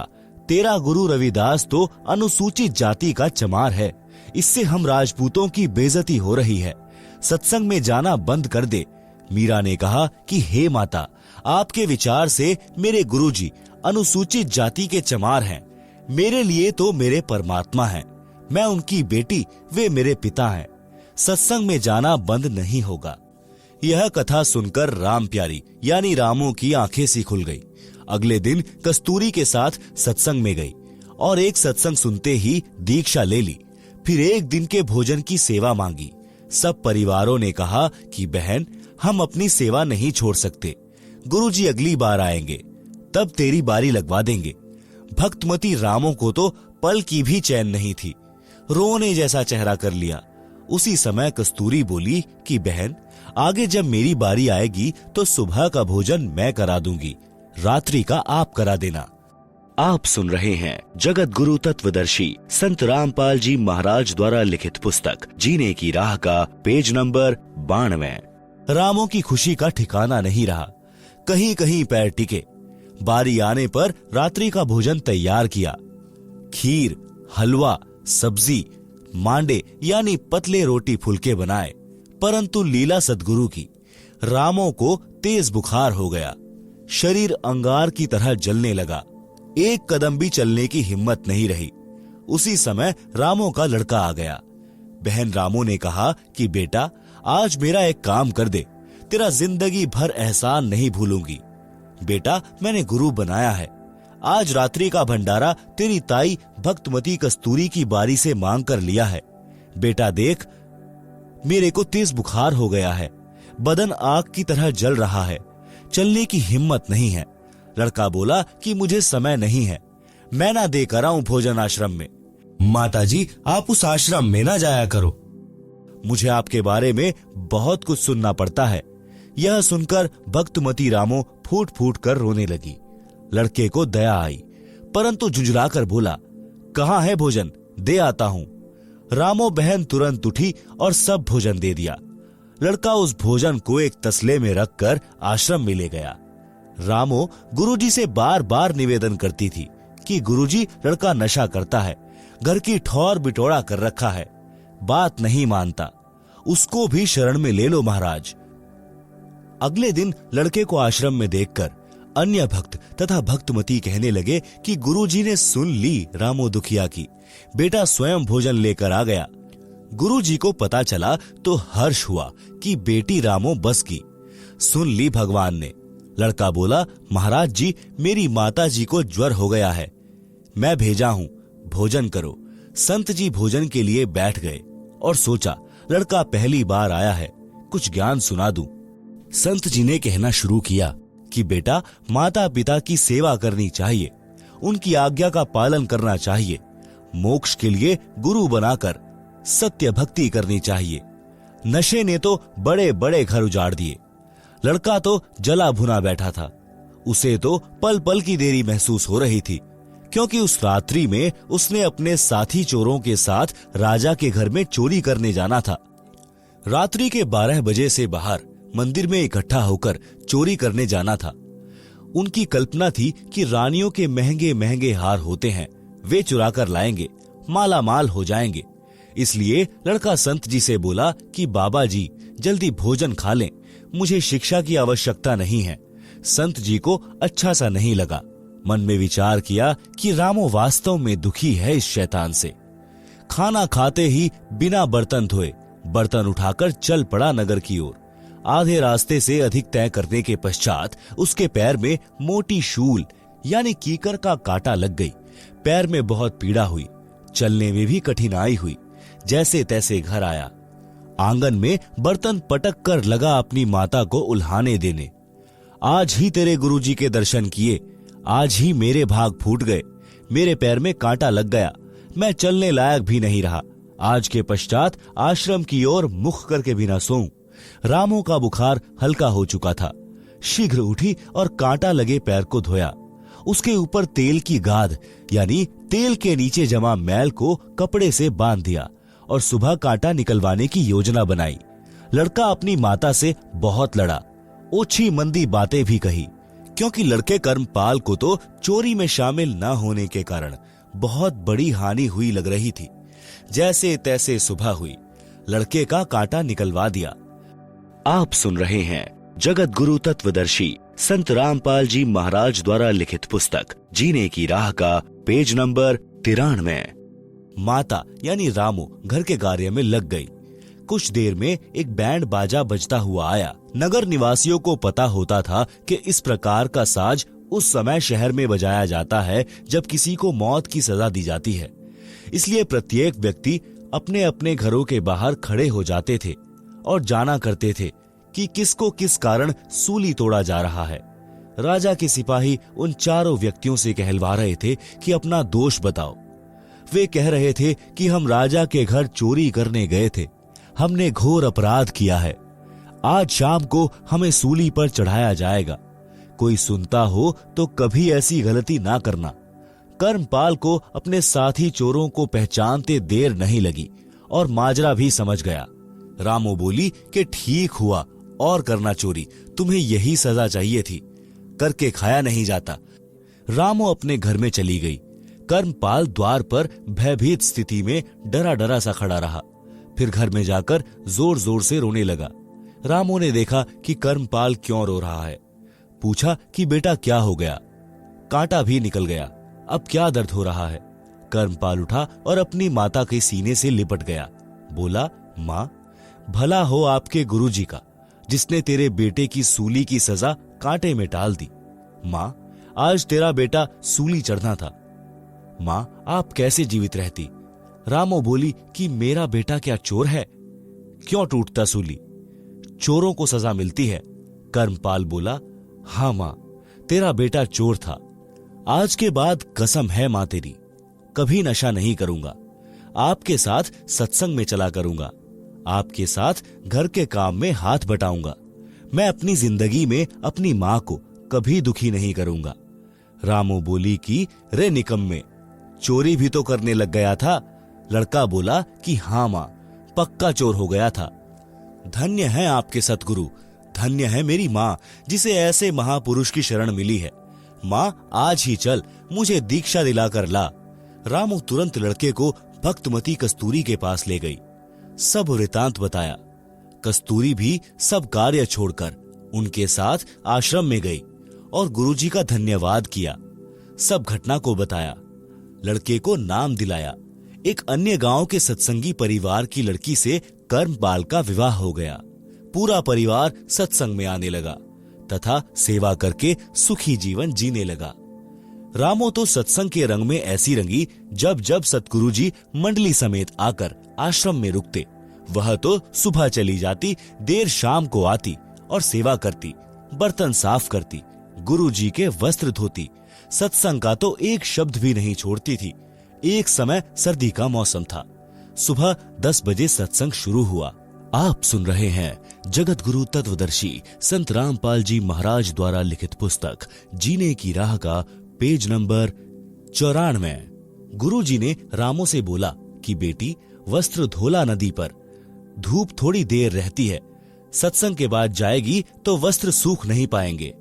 तेरा गुरु रविदास तो अनुसूचित जाति का चमार है, इससे हम राजपूतों की बेइज्जती हो रही है, सत्संग में जाना बंद कर दे। मीरा ने कहा कि हे माता, आपके विचार से मेरे गुरुजी अनुसूचित जाति के चमार हैं, मेरे लिए तो मेरे परमात्मा हैं, मैं उनकी बेटी, वे मेरे पिता हैं, सत्संग में जाना बंद नहीं होगा। यह कथा सुनकर राम प्यारी यानी रामू की आंखें सी खुल गई। अगले दिन कस्तूरी के साथ सत्संग में गई और एक सत्संग सुनते ही दीक्षा ले ली। फिर एक दिन के भोजन की सेवा मांगी। सब परिवारों ने कहा कि बहन, हम अपनी सेवा नहीं छोड़ सकते। गुरुजी अगली बार आएंगे, तब तेरी बारी लगवा देंगे। भक्तमती रामो को तो पल की भी चैन नहीं थी, रोने जैसा चेहरा कर लिया। उसी समय कस्तूरी बोली कि बहन, आगे जब मेरी बारी आएगी तो सुबह का भोजन मैं करा दूंगी, रात्रि का आप करा देना। आप सुन रहे हैं जगत गुरु तत्वदर्शी संत रामपाल जी महाराज द्वारा लिखित पुस्तक जीने की राह का पेज नंबर 92। रामों की खुशी का ठिकाना नहीं रहा, कहीं कहीं पैर टिके। बारी आने पर रात्रि का भोजन तैयार किया। खीर, हलवा, सब्जी, मांडे यानी पतले रोटी फुलके बनाए। परंतु लीला सद्गुरु की, रामों को तेज बुखार हो गया। शरीर अंगार की तरह जलने लगा, एक कदम भी चलने की हिम्मत नहीं रही। उसी समय रामों का लड़का आ गया। बहन रामो ने कहा कि बेटा, आज मेरा एक काम कर दे, तेरा जिंदगी भर एहसान नहीं भूलूंगी। बेटा, मैंने गुरु बनाया है, आज रात्रि का भंडारा तेरी ताई भक्तमती कस्तूरी की बारी से मांग कर लिया है। बेटा देख, मेरे को तेज बुखार हो गया है, बदन आग की तरह जल रहा है, चलने की हिम्मत नहीं है। लड़का बोला कि मुझे समय नहीं है, मैं ना देकर आऊं भोजन आश्रम में। माताजी, आप उस आश्रम में ना जाया करो, मुझे आपके बारे में बहुत कुछ सुनना पड़ता है। यह सुनकर भक्तमती रामो फूट फूट कर रोने लगी। लड़के को दया आई, परंतु झुंझलाकर बोला, कहाँ है भोजन, दे आता हूं। रामो बहन तुरंत उठी और सब भोजन दे दिया। लड़का उस भोजन को एक तसले में रखकर आश्रम में ले गया। रामो गुरुजी से बार बार निवेदन करती थी कि गुरुजी, लड़का नशा करता है, घर की ठौर बिटोड़ा कर रखा है, बात नहीं मानता, उसको भी शरण में ले लो महाराज। अगले दिन लड़के को आश्रम में देखकर अन्य भक्त तथा भक्तमती कहने लगे कि गुरुजी ने सुन ली रामो दुखिया की, बेटा स्वयं भोजन लेकर आ गया। गुरुजी को पता चला तो हर्ष हुआ कि बेटी रामो बस की, सुन ली भगवान ने। लड़का बोला, महाराज जी, मेरी माता जी को ज्वर हो गया है, मैं भेजा हूं, भोजन करो। संत जी भोजन के लिए बैठ गए और सोचा, लड़का पहली बार आया है, कुछ ज्ञान सुना दूं। संत जी ने कहना शुरू किया कि बेटा, माता पिता की सेवा करनी चाहिए, उनकी आज्ञा का पालन करना चाहिए, मोक्ष के लिए गुरु बनाकर सत्य भक्ति करनी चाहिए। नशे ने तो बड़े बड़े घर उजाड़ दिए। लड़का तो जला भुना बैठा था, उसे तो पल पल की देरी महसूस हो रही थी, क्योंकि उस रात्रि में उसने अपने साथी चोरों के साथ राजा के घर में चोरी करने जाना था। रात्रि के 12 बजे से बाहर मंदिर में इकट्ठा होकर चोरी करने जाना था। उनकी कल्पना थी कि रानियों के महंगे महंगे हार होते हैं, वे चुरा कर लाएंगे, माला माल हो जाएंगे। इसलिए लड़का संत जी से बोला कि बाबा जी, जल्दी भोजन खा लें, मुझे शिक्षा की आवश्यकता नहीं है। संत जी को अच्छा सा नहीं लगा। मन में विचार किया कि रामो वास्तव में दुखी है इस शैतान से। खाना खाते ही बिना बर्तन धोए बर्तन उठाकर चल पड़ा नगर की ओर। आधे रास्ते से अधिक तय करने के पश्चात उसके पैर में मोटी शूल यानी कीकर का कांटा लग गई। पैर में बहुत पीड़ा हुई, चलने में भी कठिनाई हुई। जैसे तैसे घर आया। आंगन में बर्तन पटक कर लगा अपनी माता को उल्हाने देने। आज ही तेरे गुरुजी के दर्शन किए, आज ही मेरे भाग फूट गए, मेरे पैर में कांटा लग गया, मैं चलने लायक भी नहीं रहा। आज के पश्चात आश्रम की ओर मुख करके भी न सोऊं। रामो का बुखार हल्का हो चुका था। शीघ्र उठी और कांटा लगे पैर को धोया। उसके ऊपर तेल की गाद यानी तेल के नीचे जमा मैल को कपड़े से बांध दिया और सुबह कांटा निकलवाने की योजना बनाई। लड़का अपनी माता से बहुत लड़ा, ओछी मंदी बातें भी कही, क्योंकि लड़के कर्मपाल को तो चोरी में शामिल न होने के कारण बहुत बड़ी हानि हुई लग रही थी। जैसे तैसे सुबह हुई, लड़के का कांटा निकलवा दिया। आप सुन रहे हैं जगत गुरु तत्वदर्शी संत रामपाल जी महाराज द्वारा लिखित पुस्तक जीने की राह का पेज नंबर 93। माता यानी रामो घर के कार्य में लग गई। कुछ देर में एक बैंड बाजा बजता हुआ आया। नगर निवासियों को पता होता था कि इस प्रकार का साज उस समय शहर में बजाया जाता है जब किसी को मौत की सजा दी जाती है। इसलिए प्रत्येक व्यक्ति अपने अपने घरों के बाहर खड़े हो जाते थे और जाना करते थे कि किसको किस कारण सूली तोड़ा जा रहा है। राजा के सिपाही उन चारों व्यक्तियों से कहलवा रहे थे कि अपना दोष बताओ। वे कह रहे थे कि हम राजा के घर चोरी करने गए थे, हमने घोर अपराध किया है, आज शाम को हमें सूली पर चढ़ाया जाएगा। कोई सुनता हो तो कभी ऐसी गलती ना करना। कर्मपाल को अपने साथी चोरों को पहचानते देर नहीं लगी और माजरा भी समझ गया। रामो बोली कि ठीक हुआ, और करना चोरी, तुम्हें यही सजा चाहिए थी, करके खाया नहीं जाता। रामो अपने घर में चली गई। कर्मपाल द्वार पर भयभीत स्थिति में डरा डरा सा खड़ा रहा। फिर घर में जाकर जोर जोर से रोने लगा। रामो ने देखा कि कर्मपाल क्यों रो रहा है। पूछा कि बेटा क्या हो गया? कांटा भी निकल गया, अब क्या दर्द हो रहा है? कर्मपाल उठा और अपनी माता के सीने से लिपट गया। बोला, माँ, भला हो आपके गुरुजी का, जिसने तेरे बेटे की सूली की सजा कांटे में टाल दी। माँ, आज तेरा बेटा सूली चढ़ना था। माँ, आप कैसे जीवित रहती? रामो बोली कि मेरा बेटा क्या चोर है? क्यों टूटता सूली? चोरों को सजा मिलती है। कर्मपाल बोला, हाँ माँ, तेरा बेटा चोर था। आज के बाद कसम है माँ तेरी, कभी नशा नहीं करूंगा। आपके साथ सत्संग में चला करूंगा, आपके साथ घर के काम में हाथ बटाऊंगा। मैं अपनी जिंदगी में अपनी माँ को कभी दुखी नहीं करूंगा। रामो बोली कि रे निकम्मे, चोरी भी तो करने लग गया था। लड़का बोला कि हाँ माँ, पक्का चोर हो गया था। धन्य है आपके सतगुरु, धन्य है मेरी माँ, जिसे ऐसे महापुरुष की शरण मिली है। माँ, आज ही चल, मुझे दीक्षा दिलाकर ला। रामो तुरंत लड़के को भक्तमती कस्तूरी के पास ले गई। सब वृतांत बताया। कस्तूरी भी सब कार्य छोड़कर उनके साथ आश्रम में गई और गुरुजी का धन्यवाद किया। सब घटना को बताया, लड़के को नाम दिलाया। एक अन्य गांव के सत्संगी परिवार की लड़की से कर्मपाल का विवाह हो गया। पूरा परिवार सत्संग में आने लगा तथा सेवा करके सुखी जीवन जीने लगा। रामो तो सत्संग के रंग में ऐसी रंगी, जब जब सतगुरुजी मंडली समेत आकर आश्रम में रुकते, वह तो सुबह चली जाती, देर शाम को आती और सेवा करती, बर्तन साफ करती, गुरुजी के वस्त्र धोती। सत्संग का तो एक शब्द भी नहीं छोड़ती थी। एक समय सर्दी का मौसम था। सुबह 10 बजे सत्संग शुरू हुआ। आप सुन रहे हैं जगत गुरु तत्वदर्शी संत रामपाल जी महाराज द्वारा लिखित पुस्तक जीने की राह का पेज नंबर 94। गुरुजी ने रामो से बोला कि बेटी, वस्त्र धोला नदी पर, धूप थोड़ी देर रहती है, सत्संग के बाद जाएगी तो वस्त्र सूख नहीं पाएंगे।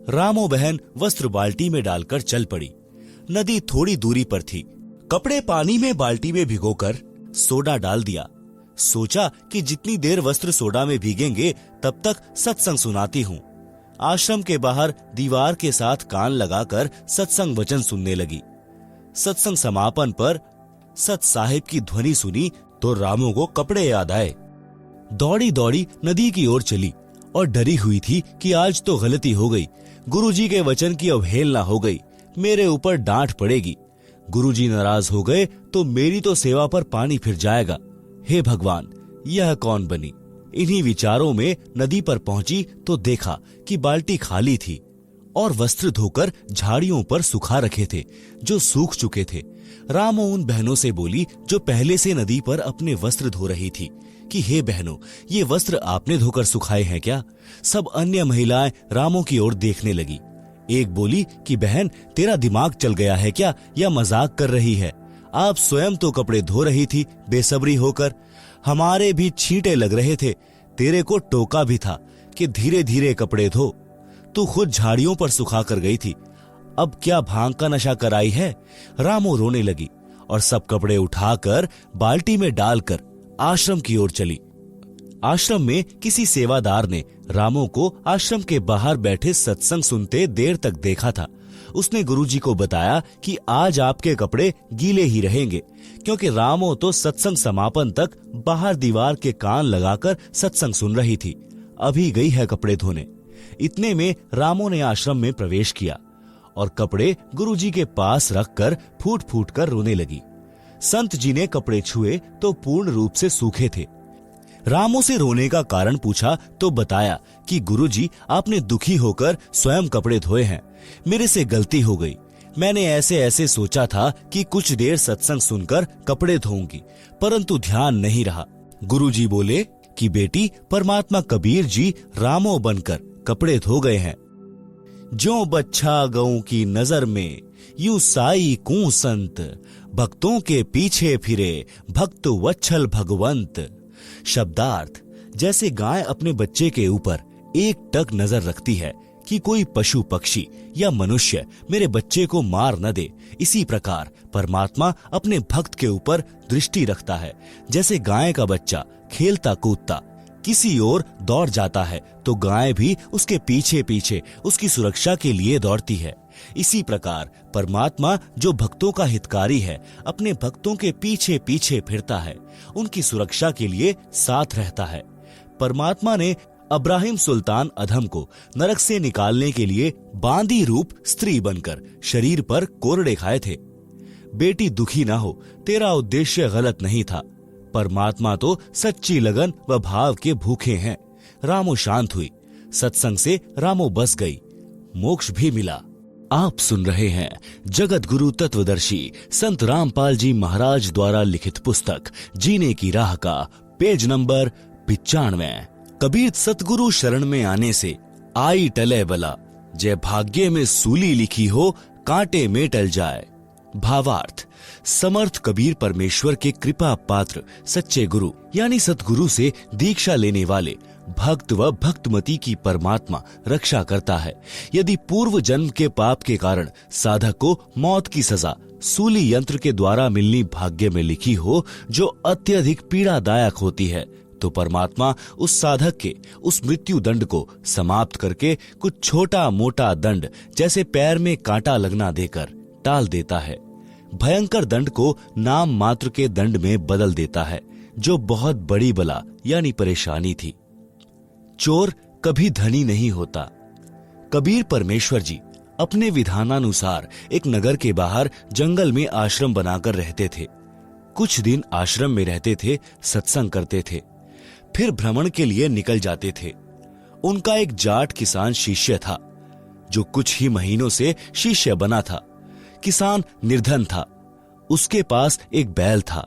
रामो बहन वस्त्र बाल्टी में डालकर चल पड़ी। नदी थोड़ी दूरी पर थी। कपड़े पानी में बाल्टी में भिगोकर सोडा डाल दिया। सोचा कि जितनी देर वस्त्र सोडा में भीगेंगे तब तक सत्संग सुनाती हूँ। आश्रम के बाहर दीवार के साथ कान लगाकर सत्संग वचन सुनने लगी। सत्संग समापन पर सत साहिब की ध्वनि सुनी तो रामो को कपड़े याद आए। दौड़ी दौड़ी नदी की ओर चली और डरी हुई थी कि आज तो गलती हो गई, गुरुजी के वचन की अवहेलना हो गई, मेरे ऊपर डांट पड़ेगी। गुरुजी नाराज हो गए तो मेरी तो सेवा पर पानी फिर जाएगा। हे भगवान, यह कौन बनी? इन्हीं विचारों में नदी पर पहुंची तो देखा कि बाल्टी खाली थी और वस्त्र धोकर झाड़ियों पर सुखा रखे थे जो सूख चुके थे। रामो उन बहनों से बोली जो पहले से नदी पर अपने वस्त्र धो रही थी कि हे बहनों, ये वस्त्र आपने धोकर सुखाए हैं क्या? सब अन्य महिलाएं रामो की ओर देखने लगी। एक बोली कि बहन, तेरा दिमाग चल गया है क्या या मजाक कर रही है? आप स्वयं तो कपड़े धो रही थी बेसब्री होकर, हमारे भी छींटे लग रहे थे, तेरे को टोका भी था कि धीरे धीरे कपड़े धो। तू खुद झाड़ियों पर सुखा कर गई थी, अब क्या भांग का नशा कराई है? रामो रोने लगी और सब कपड़े उठाकर बाल्टी में डालकर आश्रम की ओर चली। आश्रम में किसी सेवादार ने रामो को आश्रम के बाहर बैठे सत्संग सुनते देर तक देखा था। उसने गुरुजी को बताया कि आज आपके कपड़े गीले ही रहेंगे, क्योंकि रामो तो सत्संग समापन तक बाहर दीवार के कान लगाकर सत्संग सुन रही थी, अभी गई है कपड़े धोने। इतने में रामो ने आश्रम में प्रवेश किया और कपड़े गुरुजी के पास रखकर फूट फूट कर रोने लगी। संत जी ने कपड़े छुए तो पूर्ण रूप से सूखे थे। रामू से रोने का कारण पूछा तो बताया कि गुरुजी, आपने दुखी होकर स्वयं कपड़े धोए हैं। मेरे से गलती हो गई। मैंने ऐसे ऐसे सोचा था कि कुछ देर सत्संग सुनकर कपड़े धोऊंगी, परंतु ध्यान नहीं रहा। गुरुजी बोले कि बेटी, परमात्मा कबीर जी रामो बनकर कपड़े धो गए हैं। ज्यों बच्छा गऊ की नजर में, यूं साई कू संत, भक्तों के पीछे फिरे भक्त वत्सल भगवंत। शब्दार्थ, जैसे गाय अपने बच्चे के ऊपर एक टक नजर रखती है कि कोई पशु पक्षी या मनुष्य मेरे बच्चे को मार न दे, इसी प्रकार परमात्मा अपने भक्त के ऊपर दृष्टि रखता है। जैसे गाय का बच्चा खेलता कूदता किसी ओर दौड़ जाता है तो गाय भी उसके पीछे पीछे उसकी सुरक्षा के लिए दौड़ती है। इसी प्रकार परमात्मा जो भक्तों का हितकारी है, अपने भक्तों के पीछे पीछे फिरता है, उनकी सुरक्षा के लिए साथ रहता है। परमात्मा ने अब्राहिम सुल्तान अधम को नरक से निकालने के लिए बांदी रूप स्त्री बनकर शरीर पर कोरड़े खाए थे। बेटी, दुखी ना हो, तेरा उद्देश्य गलत नहीं था। परमात्मा तो सच्ची लगन व भाव के भूखे हैं। रामो शांत हुई, सत्संग से रामो बस गई, मोक्ष भी मिला। आप सुन रहे हैं जगत गुरु तत्वदर्शी संत रामपाल जी महाराज द्वारा लिखित पुस्तक जीने की राह का पेज नंबर 95। कबीर सतगुरु शरण में आने से आई टले बला, जय भाग्य में सूली लिखी हो कांटे में टल जाए। भावार्थ, समर्थ कबीर परमेश्वर के कृपा पात्र सच्चे गुरु यानी सतगुरु से दीक्षा लेने वाले भक्त व भक्तमती की परमात्मा रक्षा करता है। यदि पूर्व जन्म के पाप के कारण साधक को मौत की सजा सूली यंत्र के द्वारा मिलनी भाग्य में लिखी हो, जो अत्यधिक पीड़ादायक होती है, तो परमात्मा उस साधक के उस मृत्यु दंड को समाप्त करके कुछ छोटा मोटा दंड जैसे पैर में कांटा लगना देकर टाल देता है। भयंकर दंड को नाम मात्र के दंड में बदल देता है, जो बहुत बड़ी बला यानी परेशानी थी। चोर कभी धनी नहीं होता। कबीर परमेश्वर जी अपने विधानानुसार एक नगर के बाहर जंगल में आश्रम बनाकर रहते थे। कुछ दिन आश्रम में रहते थे, सत्संग करते थे, फिर भ्रमण के लिए निकल जाते थे। उनका एक जाट किसान शिष्य था, जो कुछ ही महीनों से शिष्य बना था। किसान निर्धन था, उसके पास एक बैल था।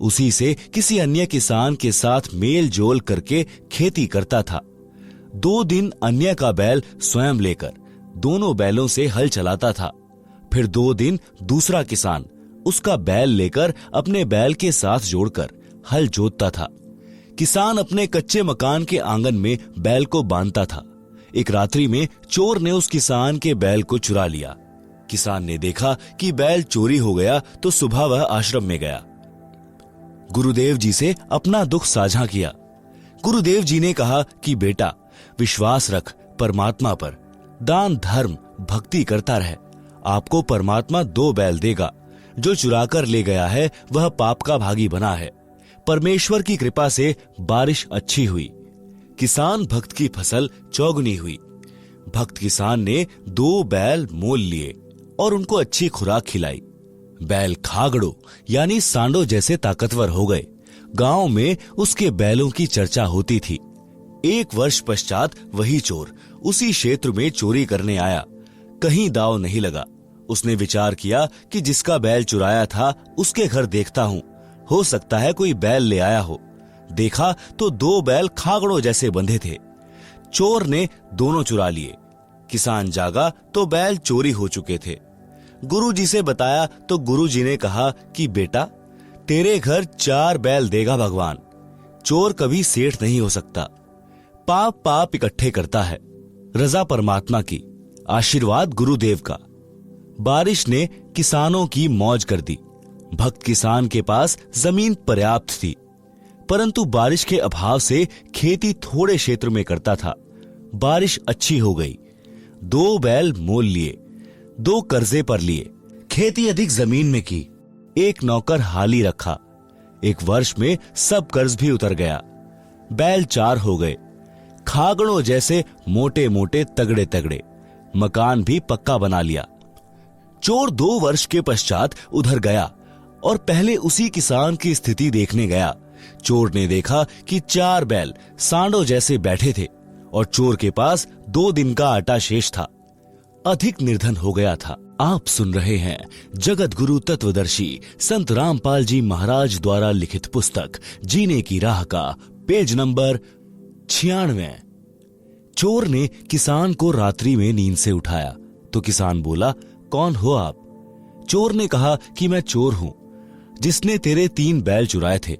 उसी से किसी अन्य किसान के साथ मेल जोल करके खेती करता था। 2 दिन अन्य का बैल स्वयं लेकर दोनों बैलों से हल चलाता था। फिर 2 दिन दूसरा किसान उसका बैल लेकर अपने बैल के साथ जोड़कर हल जोतता था। किसान अपने कच्चे मकान के आंगन में बैल को बांधता था। एक रात्रि में चोर ने उस किसान के बैल को चुरा लिया। किसान ने देखा कि बैल चोरी हो गया तो सुबह वह आश्रम में गया, गुरुदेव जी से अपना दुख साझा किया। गुरुदेव जी ने कहा कि बेटा, विश्वास रख परमात्मा पर, दान धर्म भक्ति करता रह, आपको परमात्मा 2 बैल देगा। जो चुरा कर ले गया है वह पाप का भागी बना है। परमेश्वर की कृपा से बारिश अच्छी हुई, किसान भक्त की फसल चौगुनी हुई। भक्त किसान ने 2 बैल मोल लिए और उनको अच्छी खुराक खिलाई। बैल खागड़ो यानी सांडो जैसे ताकतवर हो गए। गांव में उसके बैलों की चर्चा होती थी। 1 वर्ष पश्चात वही चोर उसी क्षेत्र में चोरी करने आया। कहीं दाव नहीं लगा। उसने विचार किया कि जिसका बैल चुराया था उसके घर देखता हूं, हो सकता है कोई बैल ले आया हो। देखा तो 2 बैल खागड़ों जैसे बंधे थे। चोर ने दोनों चुरा लिए। किसान जागा तो बैल चोरी हो चुके थे। गुरुजी से बताया तो गुरुजी ने कहा कि बेटा, तेरे घर 4 बैल देगा भगवान। चोर कभी सेठ नहीं हो सकता। पाप पाप इकट्ठे करता है। रजा परमात्मा की, आशीर्वाद गुरुदेव का। बारिश ने किसानों की मौज कर दी। भक्त किसान के पास जमीन पर्याप्त थी, परंतु बारिश के अभाव से खेती थोड़े क्षेत्र में करता था। बारिश अच्छी हो गई। 2 बैल मोल लिए, 2 कर्जे पर लिए, खेती अधिक जमीन में की, 1 नौकर हाली रखा। 1 वर्ष में सब कर्ज भी उतर गया। बैल 4 हो गए, खागड़ों जैसे मोटे मोटे तगड़े तगड़े। मकान भी पक्का बना लिया। चोर 2 वर्ष के पश्चात उधर गया और पहले उसी किसान की स्थिति देखने गया। चोर ने देखा कि 4 बैल सांडों जैसे बैठे थे और चोर के पास 2 दिन का आटा शेष था। अधिक निर्धन हो गया था। आप सुन रहे हैं जगत गुरु तत्वदर्शी संत रामपाल जी महाराज द्वारा लिखित पुस्तक जीने की राह का पेज नंबर 96। चोर ने किसान को रात्रि में नींद से उठाया तो किसान बोला, कौन हो आप? चोर ने कहा कि मैं चोर हूं जिसने तेरे 3 बैल चुराए थे।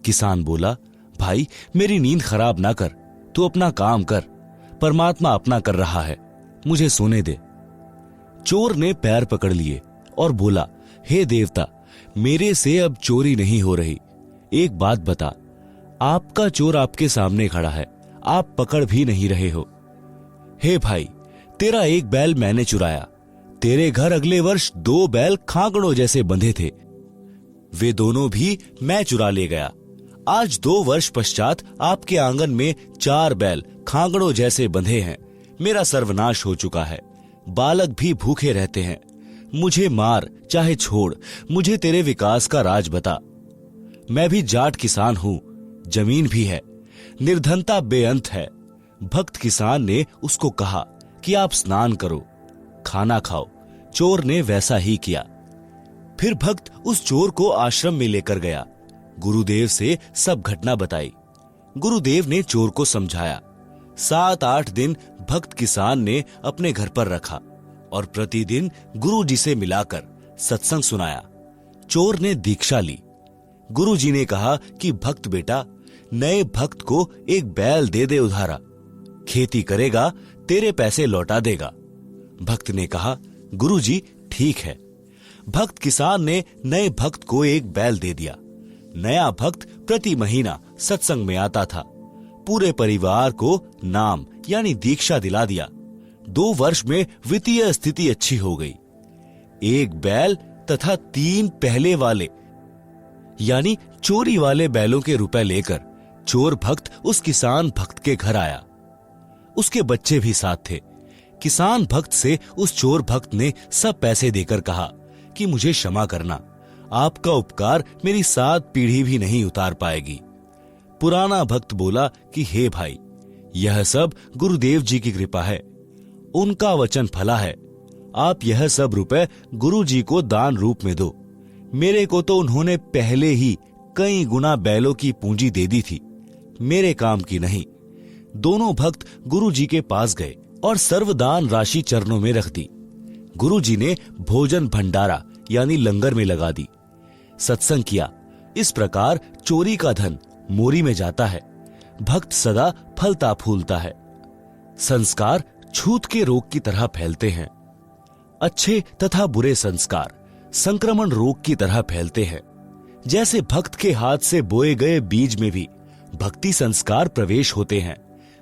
किसान बोला, भाई मेरी नींद खराब ना कर, तू अपना काम कर, परमात्मा अपना कर रहा है, मुझे सोने दे। चोर ने पैर पकड़ लिए और बोला, हे देवता, मेरे से अब चोरी नहीं हो रही। एक बात बता, आपका चोर आपके सामने खड़ा है, आप पकड़ भी नहीं रहे हो। हे भाई, तेरा 1 बैल मैंने चुराया, तेरे घर अगले वर्ष 2 बैल खांकड़ों जैसे बंधे थे, वे दोनों भी मैं चुरा ले गया। आज 2 वर्ष पश्चात आपके आंगन में 4 बैल खांकड़ों जैसे बंधे हैं। मेरा सर्वनाश हो चुका है, बालक भी भूखे रहते हैं। मुझे मार चाहे छोड़, मुझे तेरे विकास का राज बता। मैं भी जाट किसान हूं, जमीन भी है, निर्धनता बेअंत है। भक्त किसान ने उसको कहा कि आप स्नान करो, खाना खाओ। चोर ने वैसा ही किया। फिर भक्त उस चोर को आश्रम में लेकर गया, गुरुदेव से सब घटना बताई। गुरुदेव ने चोर को समझाया। 7-8 दिन भक्त किसान ने अपने घर पर रखा और प्रतिदिन गुरु जी से मिलाकर सत्संग सुनाया। चोर ने दीक्षा ली। गुरु जी ने कहा कि भक्त बेटा, नए भक्त को 1 बैल दे दे उधारा, खेती करेगा तेरे पैसे लौटा देगा। भक्त ने कहा, गुरु जी ठीक है। भक्त किसान ने नए भक्त को 1 बैल दे दिया। नया भक्त प्रति महीना सत्संग में आता था। पूरे परिवार को नाम यानी दीक्षा दिला दिया। 2 वर्ष में वित्तीय स्थिति अच्छी हो गई। 1 बैल तथा 3 पहले वाले यानी चोरी वाले बैलों के रुपए लेकर चोर भक्त उस किसान भक्त के घर आया। उसके बच्चे भी साथ थे। किसान भक्त से उस चोर भक्त ने सब पैसे देकर कहा कि मुझे क्षमा करना, आपका उपकार मेरी 7 पीढ़ी भी नहीं उतार पाएगी। पुराना भक्त बोला कि हे भाई, यह सब गुरुदेव जी की कृपा है, उनका वचन फला है। आप यह सब रुपए गुरु जी को दान रूप में दो। मेरे को तो उन्होंने पहले ही कई गुना बैलों की पूंजी दे दी थी, मेरे काम की नहीं। दोनों भक्त गुरु जी के पास गए और सर्वदान राशि चरणों में रख दी। गुरु जी ने भोजन भंडारा यानी लंगर में लगा दी। सत्संग किया। इस प्रकार चोरी का धन मोरी में जाता है, भक्त सदा फलता फूलता है। संस्कार छूत के रोग की तरह फैलते हैं। अच्छे तथा बुरे संस्कार संक्रमण रोग की तरह फैलते हैं। जैसे भक्त के हाथ से बोए गए बीज में भी भक्ति संस्कार प्रवेश होते हैं।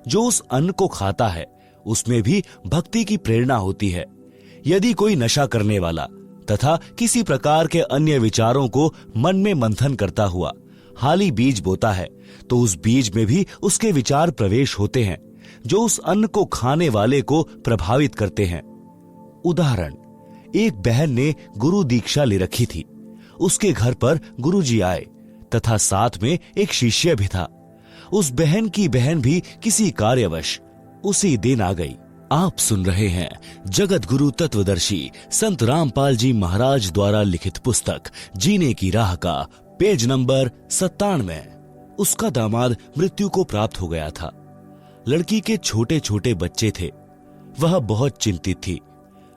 जो उस अन्न को खाता है उसमें भी भक्ति की प्रेरणा होती है। यदि कोई नशा करने वाला तथा किसी प्रकार के अन्य विचारों को मन में मंथन करता हुआ हाली बीज बोता है तो उस बीज में भी उसके विचार प्रवेश होते हैं जो उस अन्न को खाने वाले को प्रभावित करते हैं। उदाहरण, एक बहन ने गुरु दीक्षा ले रखी थी। उसके घर पर गुरुजी आए तथा साथ में एक शिष्य भी था। उस बहन की बहन भी किसी कार्यवश उसी दिन आ गई। आप सुन रहे हैं जगत गुरु तत्वदर्शी संत रामपाल जी महाराज द्वारा लिखित पुस्तक जीने की राह का पेज नंबर 97। उसका दामाद मृत्यु को प्राप्त हो गया था। लड़की के छोटे छोटे बच्चे थे। वह बहुत चिंतित थी।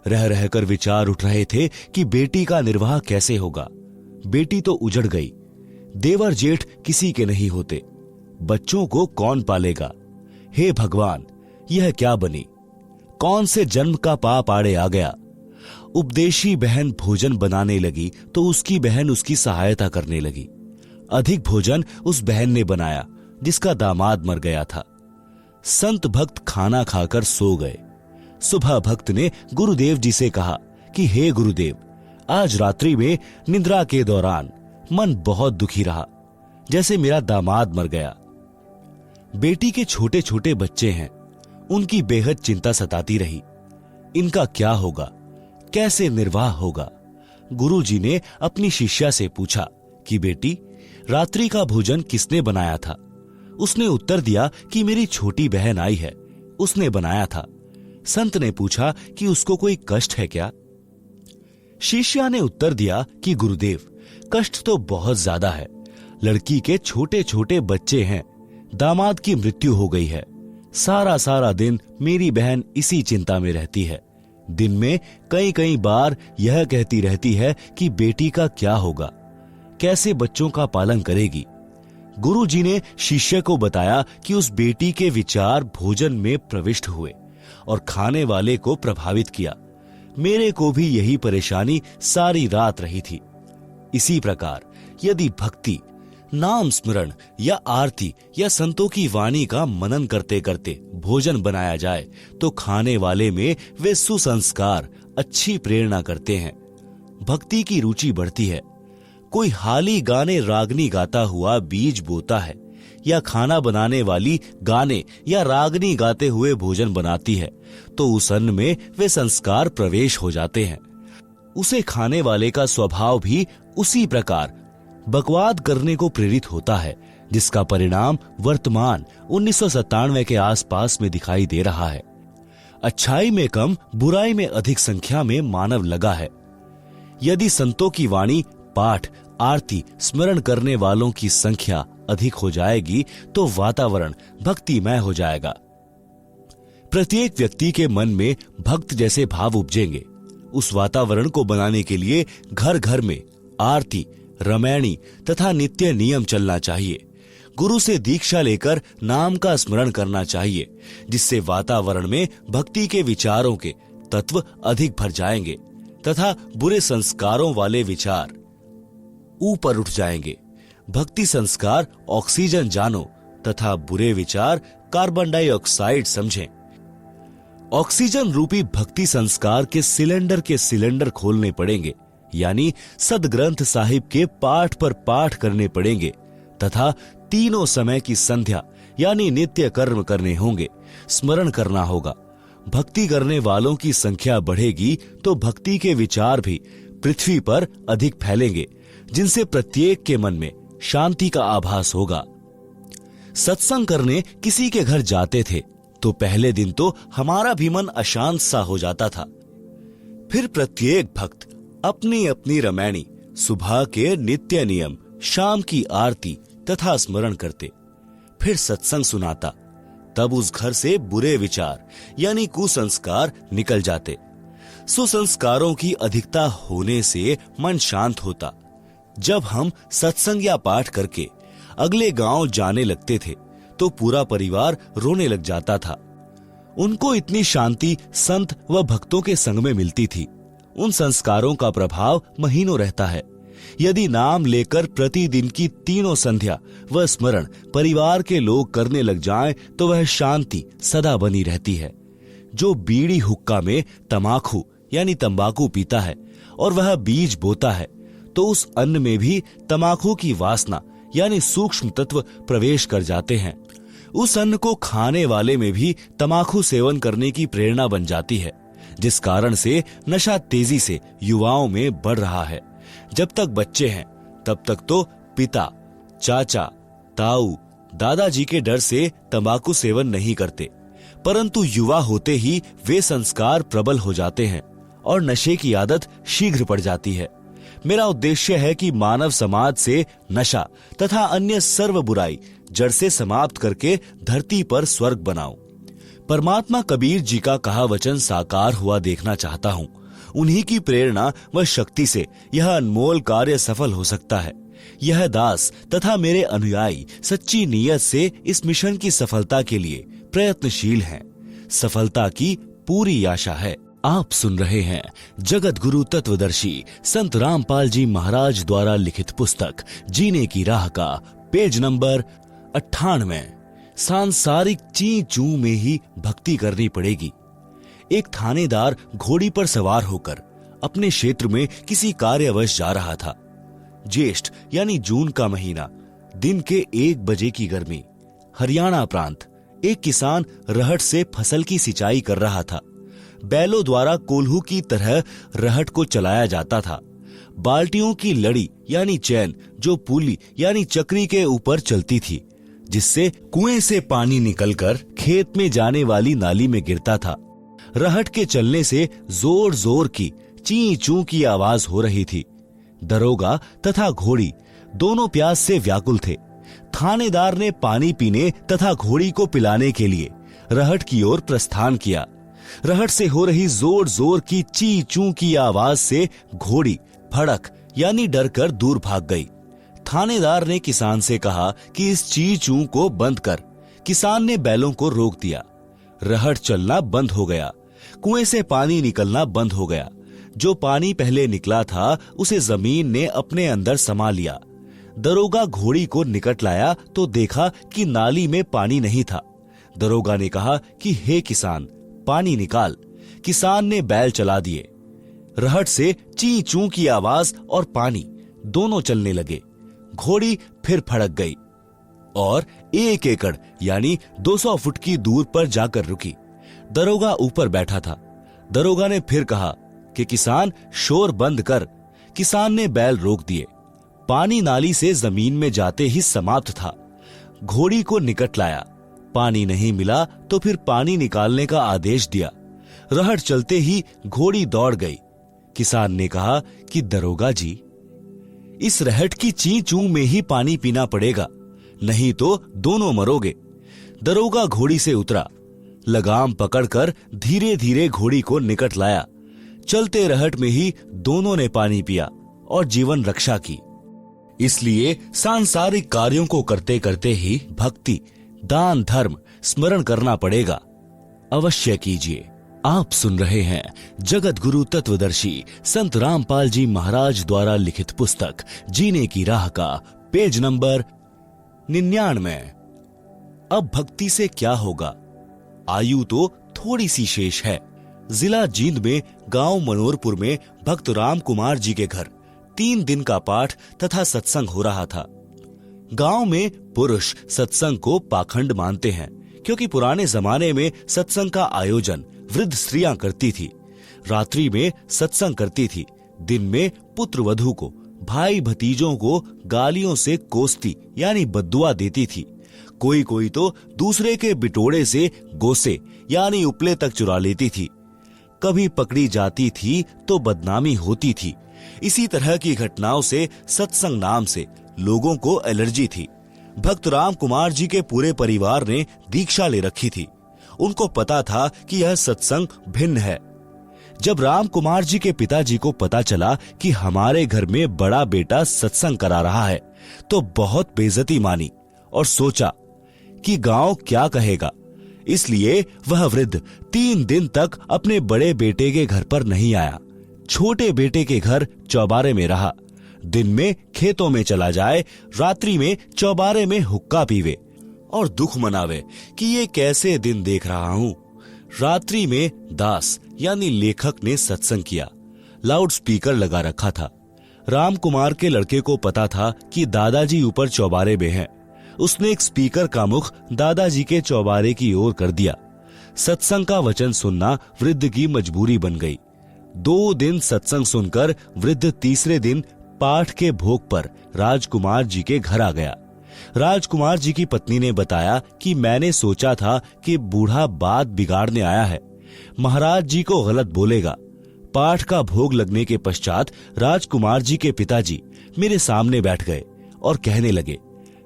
रह रहकर विचार उठ रहे थे कि बेटी का निर्वाह कैसे होगा। बेटी तो उजड़ गई। देवर जेठ किसी के नहीं होते। बच्चों को कौन पालेगा? हे भगवान, यह क्या बनी? कौन से जन्म का पाप आड़े आ गया? उपदेशी बहन भोजन बनाने लगी तो उसकी बहन उसकी सहायता करने लगी। अधिक भोजन उस बहन ने बनाया जिसका दामाद मर गया था। संत भक्त खाना खाकर सो गए। सुबह भक्त ने गुरुदेव जी से कहा कि हे गुरुदेव, आज रात्रि में निद्रा के दौरान मन बहुत दुखी रहा, जैसे मेरा दामाद मर गया। बेटी के छोटे छोटे बच्चे हैं, उनकी बेहद चिंता सताती रही। इनका क्या होगा, कैसे निर्वाह होगा? गुरुजी ने अपनी शिष्या से पूछा कि बेटी, रात्रि का भोजन किसने बनाया था? उसने उत्तर दिया कि मेरी छोटी बहन आई है, उसने बनाया था। संत ने पूछा कि उसको कोई कष्ट है क्या? शिष्या ने उत्तर दिया कि गुरुदेव, कष्ट तो बहुत ज्यादा है। लड़की के छोटे छोटे बच्चे हैं, दामाद की मृत्यु हो गई है। सारा सारा दिन मेरी बहन इसी चिंता में रहती है। दिन में कई कई बार यह कहती रहती है कि बेटी का क्या होगा, कैसे बच्चों का पालन करेगी। गुरुजी ने शिष्य को बताया कि उस बेटी के विचार भोजन में प्रविष्ट हुए और खाने वाले को प्रभावित किया। मेरे को भी यही परेशानी सारी रात रही थी। इसी प्रकार यदि भक्ति, नाम स्मरण या आरती या संतों की वाणी का मनन करते करते भोजन बनाया जाए तो खाने वाले में वे सुसंस्कार, अच्छी प्रेरणा करते हैं। भक्ति की रुचि बढ़ती है। कोई हाली गाने रागनी गाता हुआ बीज बोता है या खाना बनाने वाली गाने या रागनी गाते हुए भोजन बनाती है तो उस अन्न में वे संस्कार प्रवेश हो जाते हैं। उसे खाने वाले का स्वभाव भी उसी प्रकार बकवाद करने को प्रेरित होता है, जिसका परिणाम वर्तमान 1997 के आसपास में दिखाई दे रहा है। अच्छाई में कम, बुराई में अधिक संख्या में मानव लगा है। यदि संतों की वाणी, पाठ, आरती, स्मरण करने वालों की संख्या अधिक हो जाएगी तो वातावरण भक्तिमय हो जाएगा। प्रत्येक व्यक्ति के मन में भक्त जैसे भाव उपजेंगे। उस वातावरण को बनाने के लिए घर घर में आरती, रामायणी तथा नित्य नियम चलना चाहिए। गुरु से दीक्षा लेकर नाम का स्मरण करना चाहिए, जिससे वातावरण में भक्ति के विचारों के तत्व अधिक भर जाएंगे तथा बुरे संस्कारों वाले विचार ऊपर उठ जाएंगे। भक्ति संस्कार ऑक्सीजन जानो तथा बुरे विचार कार्बन डाइऑक्साइड समझें। ऑक्सीजन रूपी भक्ति संस्कार के सिलेंडर खोलने पड़ेंगे, यानी सदग्रंथ साहिब के पाठ पर पाठ करने पड़ेंगे तथा तीनों समय की संध्या यानी नित्य कर्म करने होंगे, स्मरण करना होगा। भक्ति करने वालों की संख्या बढ़ेगी तो भक्ति के विचार भी पृथ्वी पर अधिक फैलेंगे, जिनसे प्रत्येक के मन में शांति का आभास होगा। सत्संग करने किसी के घर जाते थे तो पहले दिन तो हमारा भी मन अशांत सा हो जाता था। फिर प्रत्येक भक्त अपनी अपनी रामायणी, सुबह के नित्य नियम, शाम की आरती तथा स्मरण करते। फिर सत्संग सुनाता, तब उस घर से बुरे विचार यानी कुसंस्कार निकल जाते। सुसंस्कारों की अधिकता होने से मन शांत होता। जब हम सत्संग या पाठ करके अगले गांव जाने लगते थे तो पूरा परिवार रोने लग जाता था। उनको इतनी शांति संत व भक्तों के संग में मिलती थी। उन संस्कारों का प्रभाव महीनों रहता है। यदि नाम लेकर प्रतिदिन की तीनों संध्या व स्मरण परिवार के लोग करने लग जाएं तो वह शांति सदा बनी रहती है। जो बीड़ी हुक्का में तमाकू यानी तंबाकू पीता है और वह बीज बोता है तो उस अन्न में भी तमाकू की वासना यानी सूक्ष्म तत्व प्रवेश कर जाते हैं। उस अन्न को खाने वाले में भी तमाकू सेवन करने की प्रेरणा बन जाती है, जिस कारण से नशा तेजी से युवाओं में बढ़ रहा है। जब तक बच्चे हैं तब तक तो पिता, चाचा, ताऊ, दादाजी के डर से तंबाकू सेवन नहीं करते, परंतु युवा होते ही वे संस्कार प्रबल हो जाते हैं और नशे की आदत शीघ्र पड़ जाती है। मेरा उद्देश्य है कि मानव समाज से नशा तथा अन्य सर्व बुराई जड़ से समाप्त करके धरती पर स्वर्ग बनाऊं। परमात्मा कबीर जी का कहा वचन साकार हुआ देखना चाहता हूं। उन्हीं की प्रेरणा व शक्ति से यह अनमोल कार्य सफल हो सकता है। यह दास तथा मेरे अनुयायी सच्ची नीयत से इस मिशन की सफलता के लिए प्रयत्नशील हैं। सफलता की पूरी आशा है। आप सुन रहे हैं जगत गुरु तत्वदर्शी संत रामपाल जी महाराज द्वारा लिखित पुस्तक जीने की राह का पेज नंबर 98। सांसारिक ची चू में ही भक्ति करनी पड़ेगी। एक थानेदार घोड़ी पर सवार होकर अपने क्षेत्र में किसी कार्यवश जा रहा था। ज्येष्ठ यानी जून का महीना, दिन के 1 बजे की गर्मी। हरियाणा प्रांत। एक किसान रहट से फसल की सिंचाई कर रहा था। बैलों द्वारा कोल्हू की तरह रहट को चलाया जाता था। बाल्टियों की लड़ी यानी चैन जो पुली यानी चक्री के ऊपर चलती थी, जिससे कुएं से पानी निकलकर खेत में जाने वाली नाली में गिरता था। रहट के चलने से जोर जोर की ची चू की आवाज हो रही थी। दरोगा तथा घोड़ी दोनों प्यास से व्याकुल थे। थानेदार ने पानी पीने तथा घोड़ी को पिलाने के लिए रहट की ओर प्रस्थान किया। रहट से हो रही जोर जोर की ची चू की आवाज से घोड़ी फड़क यानी डर कर दूर भाग गई। थानेदार ने किसान से कहा कि इस ची चू को बंद कर। किसान ने बैलों को रोक दिया। रहट चलना बंद हो गया। कुएं से पानी निकलना बंद हो गया। जो पानी पहले निकला था उसे जमीन ने अपने अंदर समा लिया। दरोगा घोड़ी को निकट लाया तो देखा कि नाली में पानी नहीं था। दरोगा ने कहा कि हे किसान, पानी निकाल। किसान ने बैल चला दिए। रहट से ची चू की आवाज और पानी दोनों चलने लगे। घोड़ी फिर फड़क गई और 1 एकड़ यानी 200 फुट की दूर पर जाकर रुकी। दरोगा ऊपर बैठा था। दरोगा ने फिर कहा कि किसान, शोर बंद कर। किसान ने बैल रोक दिए। पानी नाली से जमीन में जाते ही समाप्त था। घोड़ी को निकट लाया। पानी नहीं मिला तो फिर पानी निकालने का आदेश दिया। रहट चलते ही घोड़ी दौड़ गई। किसान ने कहा कि दरोगा जी, इस रहट की ची चू में ही पानी पीना पड़ेगा, नहीं तो दोनों मरोगे। दरोगा घोड़ी से उतरा। लगाम पकड़कर धीरे धीरे घोड़ी को निकट लाया। चलते रहट में ही दोनों ने पानी पिया और जीवन रक्षा की। इसलिए सांसारिक कार्यों को करते करते ही भक्ति, दान, धर्म स्मरण करना पड़ेगा। अवश्य कीजिए। आप सुन रहे हैं जगत गुरु तत्वदर्शी संत रामपाल जी महाराज द्वारा लिखित पुस्तक जीने की राह का पेज नंबर 99। अब भक्ति से क्या होगा? आयु तो थोड़ी सी शेष है। जिला जींद में गांव मनोरपुर में भक्त राम कुमार जी के घर 3 दिन का पाठ तथा सत्संग हो रहा था। गांव में पुरुष सत्संग को पाखंड मानते हैं, क्योंकि पुराने जमाने में सत्संग का आयोजन वृद्ध स्त्रियां करती थी। रात्रि में सत्संग करती थी। दिन में पुत्र वधू को, भाई भतीजों को गालियों से कोसती यानी बद्दुआ देती थी। कोई कोई तो दूसरे के बिटोड़े से गोसे यानी उपले तक चुरा लेती थी। कभी पकड़ी जाती थी तो बदनामी होती थी। इसी तरह की घटनाओं से सत्संग नाम से लोगों को एलर्जी थी। भक्त राम कुमार जी के पूरे परिवार ने दीक्षा ले रखी थी। उनको पता था कि यह सत्संग भिन्न है। जब राम कुमार जी के पिताजी को पता चला कि हमारे घर में बड़ा बेटा सत्संग करा रहा है, तो बहुत बेइज्जती मानी और सोचा कि गांव क्या कहेगा। इसलिए वह वृद्ध 3 दिन तक अपने बड़े बेटे के घर पर नहीं आया। छोटे बेटे के घर चौबारे में रहा। दिन में खेतों में चला जाए, रात्रि में चौबारे में हुक्का पीवे और दुख मनावे कि ये कैसे दिन देख रहा हूं। रात्रि में दास यानी लेखक ने सत्संग किया। लाउड स्पीकर लगा रखा था। राम कुमार के लड़के को पता था कि दादाजी ऊपर चौबारे में हैं। उसने एक स्पीकर का मुख दादाजी के चौबारे की ओर कर दिया। सत्संग का वचन सुनना वृद्ध की मजबूरी बन गई। 2 दिन सत्संग सुनकर वृद्ध तीसरे दिन पाठ के भोग पर राजकुमार जी के घर आ गया। राजकुमार जी की पत्नी ने बताया कि मैंने सोचा था कि बूढ़ा बात बिगाड़ने आया है, महाराज जी को गलत बोलेगा। पाठ का भोग लगने के पश्चात राजकुमार जी के पिताजी मेरे सामने बैठ गए और कहने लगे,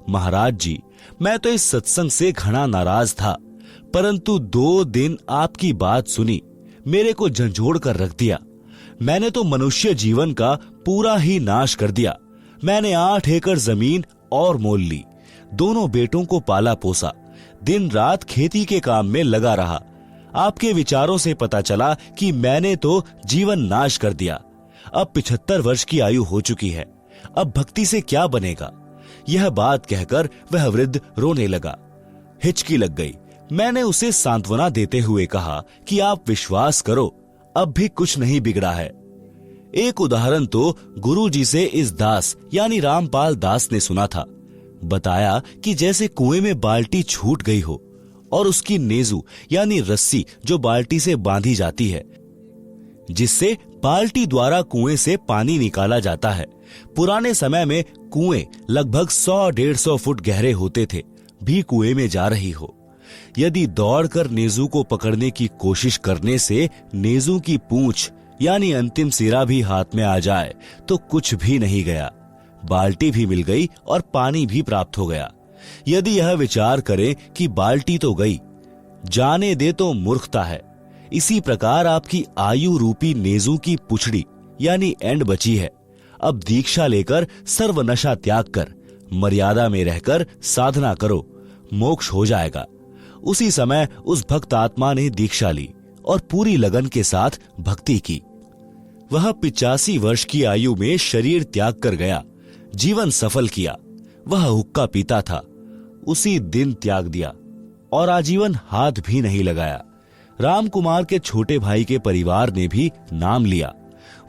महाराज जी, मैं तो इस सत्संग से घना नाराज था, परंतु 2 दिन आपकी बात सुनी, मेरे को झंझोड़ कर रख दिया। मैंने तो मनुष्य जीवन का पूरा ही नाश कर दिया। मैंने 8 एकड़ जमीन और मोल ली। दोनों बेटों को पाला पोसा। दिन रात खेती के काम में लगा रहा। आपके विचारों से पता चला कि मैंने तो जीवन नाश कर दिया। अब 75 वर्ष की आयु हो चुकी है। अब भक्ति से क्या बनेगा? यह बात कहकर वह वृद्ध रोने लगा। हिचकी लग गई। मैंने उसे सांत्वना देते हुए कहा कि आप विश्वास करो, अब भी कुछ नहीं बिगड़ा है। एक उदाहरण तो गुरुजी से इस दास यानी रामपाल दास ने सुना था। बताया कि जैसे कुएं में बाल्टी छूट गई हो और उसकी नेजू यानी रस्सी जो बाल्टी से बांधी जाती है, जिससे बाल्टी द्वारा कुएं से पानी निकाला जाता है। पुराने समय में कुएं लगभग 100-150 फुट गहरे होते थे। भी कुएं में जा रही हो, यदि दौड़कर नेज़ू को पकड़ने की कोशिश करने से नेज़ू की पूंछ यानी अंतिम सिरा भी हाथ में आ जाए तो कुछ भी नहीं गया। बाल्टी भी मिल गई और पानी भी प्राप्त हो गया। यदि यह विचार करें कि बाल्टी तो गई, जाने दे तो मूर्खता है। इसी प्रकार आपकी आयु रूपी नेज़ू की पुछड़ी यानी एंड बची है। अब दीक्षा लेकर सर्व नशा त्याग कर मर्यादा में रहकर साधना करो, मोक्ष हो जाएगा। उसी समय उस भक्त आत्मा ने दीक्षा ली और पूरी लगन के साथ भक्ति की। वह 85 वर्ष की आयु में शरीर त्याग कर गया, जीवन सफल किया। वह हुक्का पीता था, उसी दिन त्याग दिया और आजीवन हाथ भी नहीं लगाया। रामकुमार के छोटे भाई के परिवार ने भी नाम लिया।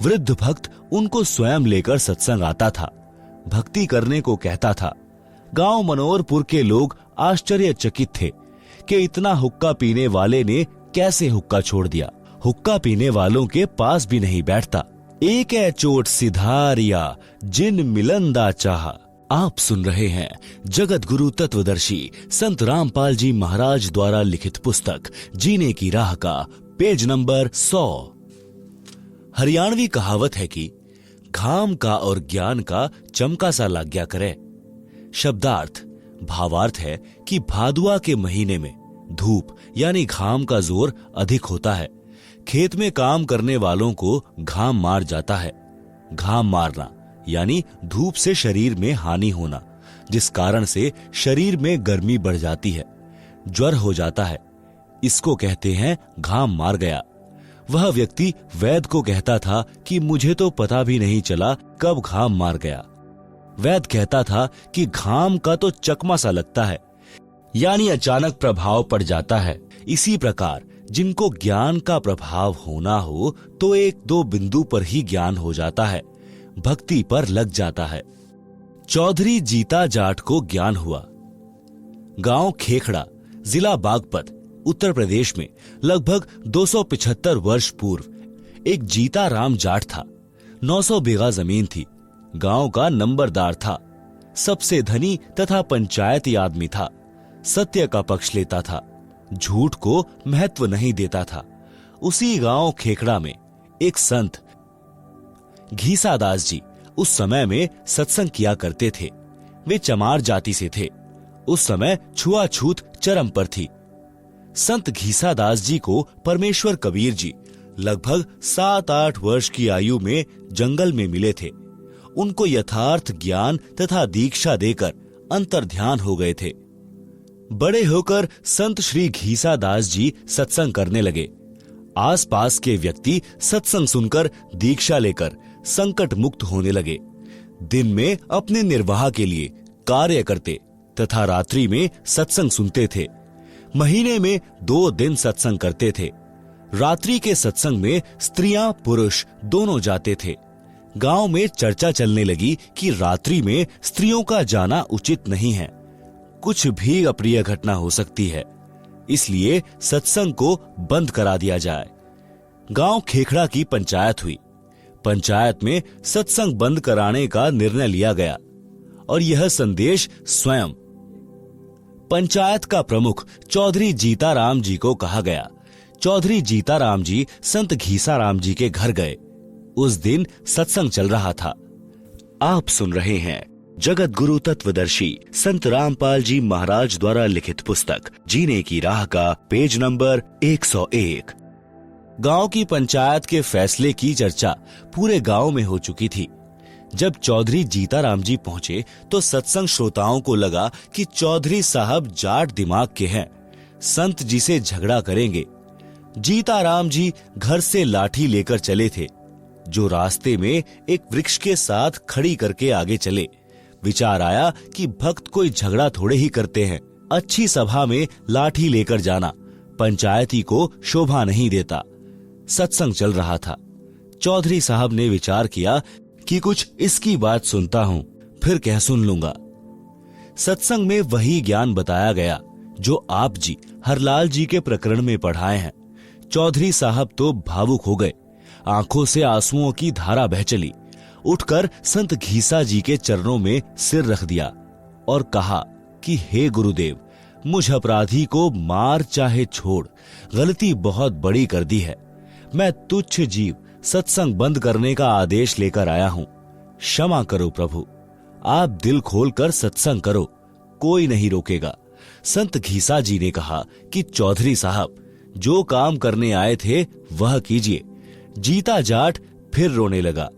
वृद्ध भक्त उनको स्वयं लेकर सत्संग आता था, भक्ति करने को कहता था। गांव मनोहरपुर के लोग आश्चर्यचकित थे कि इतना हुक्का पीने वाले ने कैसे हुक्का छोड़ दिया। हुक्का पीने वालों के पास भी नहीं बैठता। एक है चोट सिधारिया जिन मिलंदा चाहा। आप सुन रहे हैं जगत गुरु तत्वदर्शी संत रामपाल जी महाराज द्वारा लिखित पुस्तक जीने की राह का पेज नंबर 100। हरियाणवी कहावत है कि घाम का और ज्ञान का चमका सा लाग्या करे। शब्दार्थ भावार्थ है कि भादुआ के महीने में धूप यानी घाम का जोर अधिक होता है। खेत में काम करने वालों को घाम मार जाता है। घाम मारना यानी धूप से शरीर में हानि होना, जिस कारण से शरीर में गर्मी बढ़ जाती है, ज्वर हो जाता है। इसको कहते हैं घाम मार गया। वह व्यक्ति वैद्य को कहता था कि मुझे तो पता भी नहीं चला कब घाम मार गया। वैद्य कहता था कि घाम का तो चकमा सा लगता है, यानी अचानक प्रभाव पड़ जाता है। इसी प्रकार जिनको ज्ञान का प्रभाव होना हो तो 1-2 बिंदु पर ही ज्ञान हो जाता है, भक्ति पर लग जाता है। चौधरी जीता जाट को ज्ञान हुआ। गांव खेखड़ा, जिला बागपत, उत्तर प्रदेश में लगभग 275 वर्ष पूर्व एक जीता राम जाट था। 900 बीघा जमीन थी। गांव का नंबरदार था, सबसे धनी तथा पंचायती आदमी था। सत्य का पक्ष लेता था, झूठ को महत्व नहीं देता था। उसी गांव खेखड़ा में एक संत घीसादास जी उस समय में सत्संग किया करते थे। वे चमार जाति से थे। उस समय छुआछूत चरम पर थी। संत घीसादास जी को परमेश्वर कबीर जी लगभग 7-8 वर्ष की आयु में जंगल में मिले थे। उनको यथार्थ ज्ञान तथा दीक्षा देकर अंतर्ध्यान हो गए थे। बड़े होकर संत श्री घीसादास जी सत्संग करने लगे। आसपास के व्यक्ति सत्संग सुनकर दीक्षा लेकर संकट मुक्त होने लगे। दिन में अपने निर्वाह के लिए कार्य करते तथा रात्रि में सत्संग सुनते थे। महीने में 2 दिन सत्संग करते थे। रात्रि के सत्संग में स्त्रियां पुरुष दोनों जाते थे। गांव में चर्चा चलने लगी कि रात्रि में स्त्रियों का जाना उचित नहीं है, कुछ भी अप्रिय घटना हो सकती है, इसलिए सत्संग को बंद करा दिया जाए। गांव खेखड़ा की पंचायत हुई। पंचायत में सत्संग बंद कराने का निर्णय लिया गया और यह संदेश स्वयं पंचायत का प्रमुख चौधरी जीताराम जी को कहा गया। चौधरी जीताराम जी संत घीसाराम जी के घर गए। उस दिन सत्संग चल रहा था। आप सुन रहे हैं जगत गुरु तत्वदर्शी संत रामपाल जी महाराज द्वारा लिखित पुस्तक जीने की राह का पेज नंबर 101। गांव की पंचायत के फैसले की चर्चा पूरे गांव में हो चुकी थी। जब चौधरी जीताराम जी पहुंचे तो सत्संग श्रोताओं को लगा कि चौधरी साहब जाट दिमाग के हैं, संत जी से झगड़ा करेंगे। जीताराम जी घर से लाठी लेकर चले थे, जो रास्ते में एक वृक्ष के साथ खड़ी करके आगे चले। विचार आया कि भक्त कोई झगड़ा थोड़े ही करते हैं, अच्छी सभा में लाठी लेकर जाना पंचायती को शोभा नहीं देता। सत्संग चल रहा था। चौधरी साहब ने विचार किया कि कुछ इसकी बात सुनता हूं, फिर कह सुन लूंगा। सत्संग में वही ज्ञान बताया गया जो आप जी हरलाल जी के प्रकरण में पढ़ाए हैं। चौधरी साहब तो भावुक हो गए। आंखों से आंसुओं की धारा बह चली। उठकर संत घीसा जी के चरणों में सिर रख दिया और कहा कि हे गुरुदेव, मुझ अपराधी को मार चाहे छोड़, गलती बहुत बड़ी कर दी है। मैं तुच्छ जीव सत्संग बंद करने का आदेश लेकर आया हूं। क्षमा करो प्रभु, आप दिल खोलकर सत्संग करो, कोई नहीं रोकेगा। संत घीसा जी ने कहा कि चौधरी साहब, जो काम करने आए थे वह कीजिए। जीता जाट फिर रोने लगा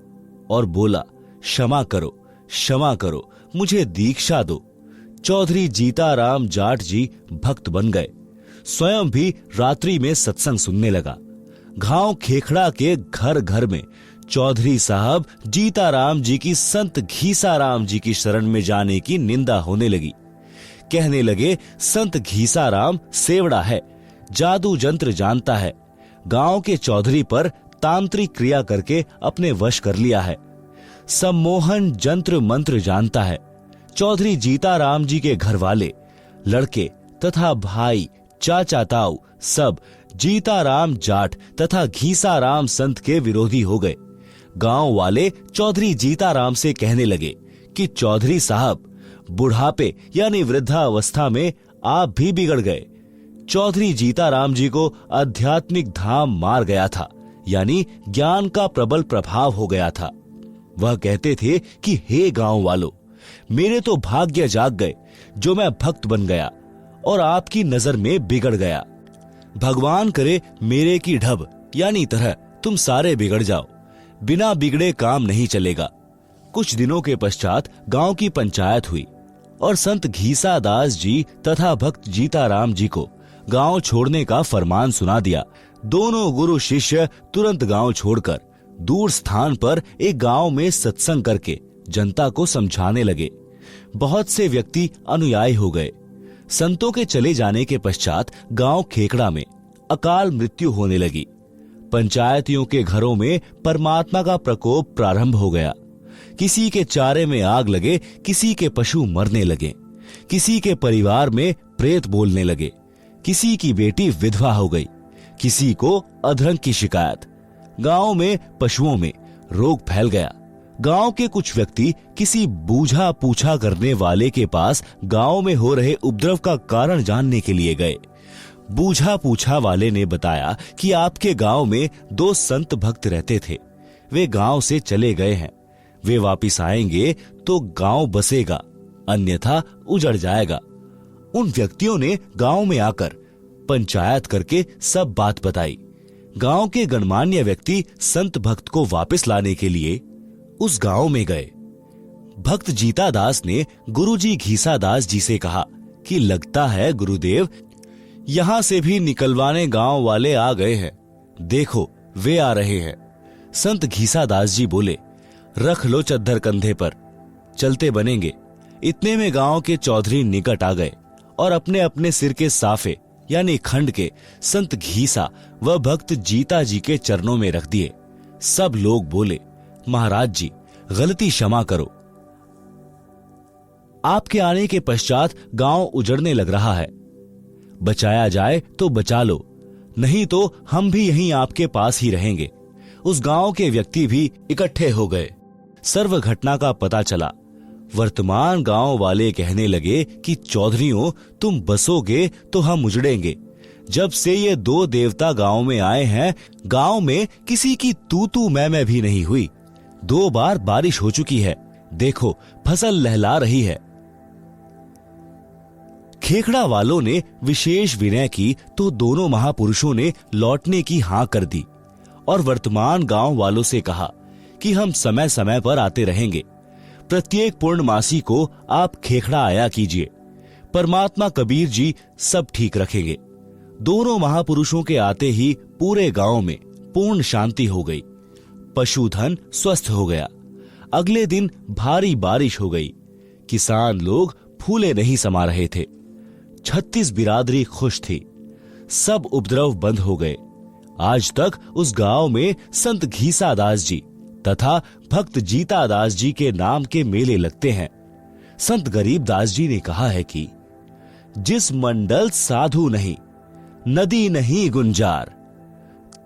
और बोला, क्षमा करो, मुझे दीक्षा दो। चौधरी जीताराम जाट जी भक्त बन गए। स्वयं भी रात्रि में सत्संग सुनने लगा। गांव खेखड़ा के घर घर में चौधरी साहब जीताराम जी की संत घीसाराम जी की शरण में जाने की निंदा होने लगी। कहने लगे, संत घीसाराम सेवड़ा है, जादू जंत्र जानता है, गांव के चौधरी पर तांत्रिक क्रिया करके अपने वश कर लिया है, सम्मोहन जंत्र मंत्र जानता है। चौधरी जीताराम जी के घर वाले, लड़के तथा भाई, चाचा ताऊ सब जीताराम जाट तथा घीसाराम संत के विरोधी हो गए। गांव वाले चौधरी जीताराम से कहने लगे कि चौधरी साहब, बुढ़ापे यानी वृद्धावस्था में आप भी बिगड़ गए। चौधरी जीताराम जी को आध्यात्मिक धाम मार गया था, यानी ज्ञान का प्रबल प्रभाव हो गया था। वह कहते थे कि हे गांव वालों, मेरे तो भाग्य जाग गए जो मैं भक्त बन गया और आपकी नजर में बिगड़ गया। भगवान करे मेरे की ढब यानी तरह तुम सारे बिगड़ जाओ, बिना बिगड़े काम नहीं चलेगा। कुछ दिनों के पश्चात गांव की पंचायत हुई और संत घीसा दास जी तथा भक्त जीताराम जी को गांव छोड़ने का फरमान सुना दिया। दोनों गुरु शिष्य तुरंत गांव छोड़कर दूर स्थान पर एक गांव में सत्संग करके जनता को समझाने लगे। बहुत से व्यक्ति अनुयायी हो गए। संतों के चले जाने के पश्चात गांव खेखड़ा में अकाल मृत्यु होने लगी। पंचायतियों के घरों में परमात्मा का प्रकोप प्रारंभ हो गया। किसी के चारे में आग लगे, किसी के पशु मरने लगे, किसी के परिवार में प्रेत बोलने लगे, किसी की बेटी विधवा हो गई, किसी को अधरंग की शिकायत। गांव में पशुओं में रोग फैल गया। गांव के कुछ व्यक्ति किसी बूझा पूछा करने वाले के पास गांव में हो रहे उपद्रव का कारण जानने के लिए गए। बूझा पूछा वाले ने बताया कि आपके गांव में 2 संत भक्त रहते थे, वे गांव से चले गए हैं। वे वापिस आएंगे तो गांव बसेगा, अन्यथा उजड़ जाएगा। उन व्यक्तियों ने गांव में आकर पंचायत करके सब बात बताई। गांव के गणमान्य व्यक्ति संत भक्त को वापस लाने के लिए उस गांव में गए। भक्त जीता दास ने गुरुजी घीसा दास जी से कहा कि लगता है गुरुदेव, यहां से भी निकलवाने गांव वाले आ गए हैं, देखो वे आ रहे हैं। संत घीसा दास जी बोले, रख लो चद्दर कंधे पर, चलते बनेंगे। इतने में गांव के चौधरी निकट आ गए और अपने अपने सिर के साफे यानी खंड के संत घीसा व भक्त जीता जी के चरणों में रख दिए। सब लोग बोले, महाराज जी गलती क्षमा करो। आपके आने के पश्चात गांव उजड़ने लग रहा है, बचाया जाए तो बचा लो, नहीं तो हम भी यहीं आपके पास ही रहेंगे। उस गांव के व्यक्ति भी इकट्ठे हो गए। सर्व घटना का पता चला। वर्तमान गांव वाले कहने लगे कि चौधरियों, तुम बसोगे तो हम उजड़ेंगे। जब से ये 2 देवता गांव में आए हैं, गांव में किसी की तू मैं भी नहीं हुई। 2 बार बारिश हो चुकी है, देखो फसल लहला रही है। खेखड़ा वालों ने विशेष विनय की तो दोनों महापुरुषों ने लौटने की हां कर दी और वर्तमान गांव वालों से कहा कि हम समय समय पर आते रहेंगे। प्रत्येक पूर्णमासी को आप खेखड़ा आया कीजिए, परमात्मा कबीर जी सब ठीक रखेंगे। दोनों महापुरुषों के आते ही पूरे गांव में पूर्ण शांति हो गई। पशुधन स्वस्थ हो गया। अगले दिन भारी बारिश हो गई। किसान लोग फूले नहीं समा रहे थे। 36 बिरादरी खुश थी। सब उपद्रव बंद हो गए। आज तक उस गांव में संत घीसा दास जी तथा भक्त जीता दास जी के नाम के मेले लगते हैं। संत गरीब दास जी ने कहा है कि जिस मंडल साधु नहीं, नदी नहीं गुंजार,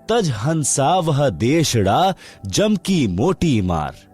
तज हंसा वह देशड़ा जम की मोटी मार।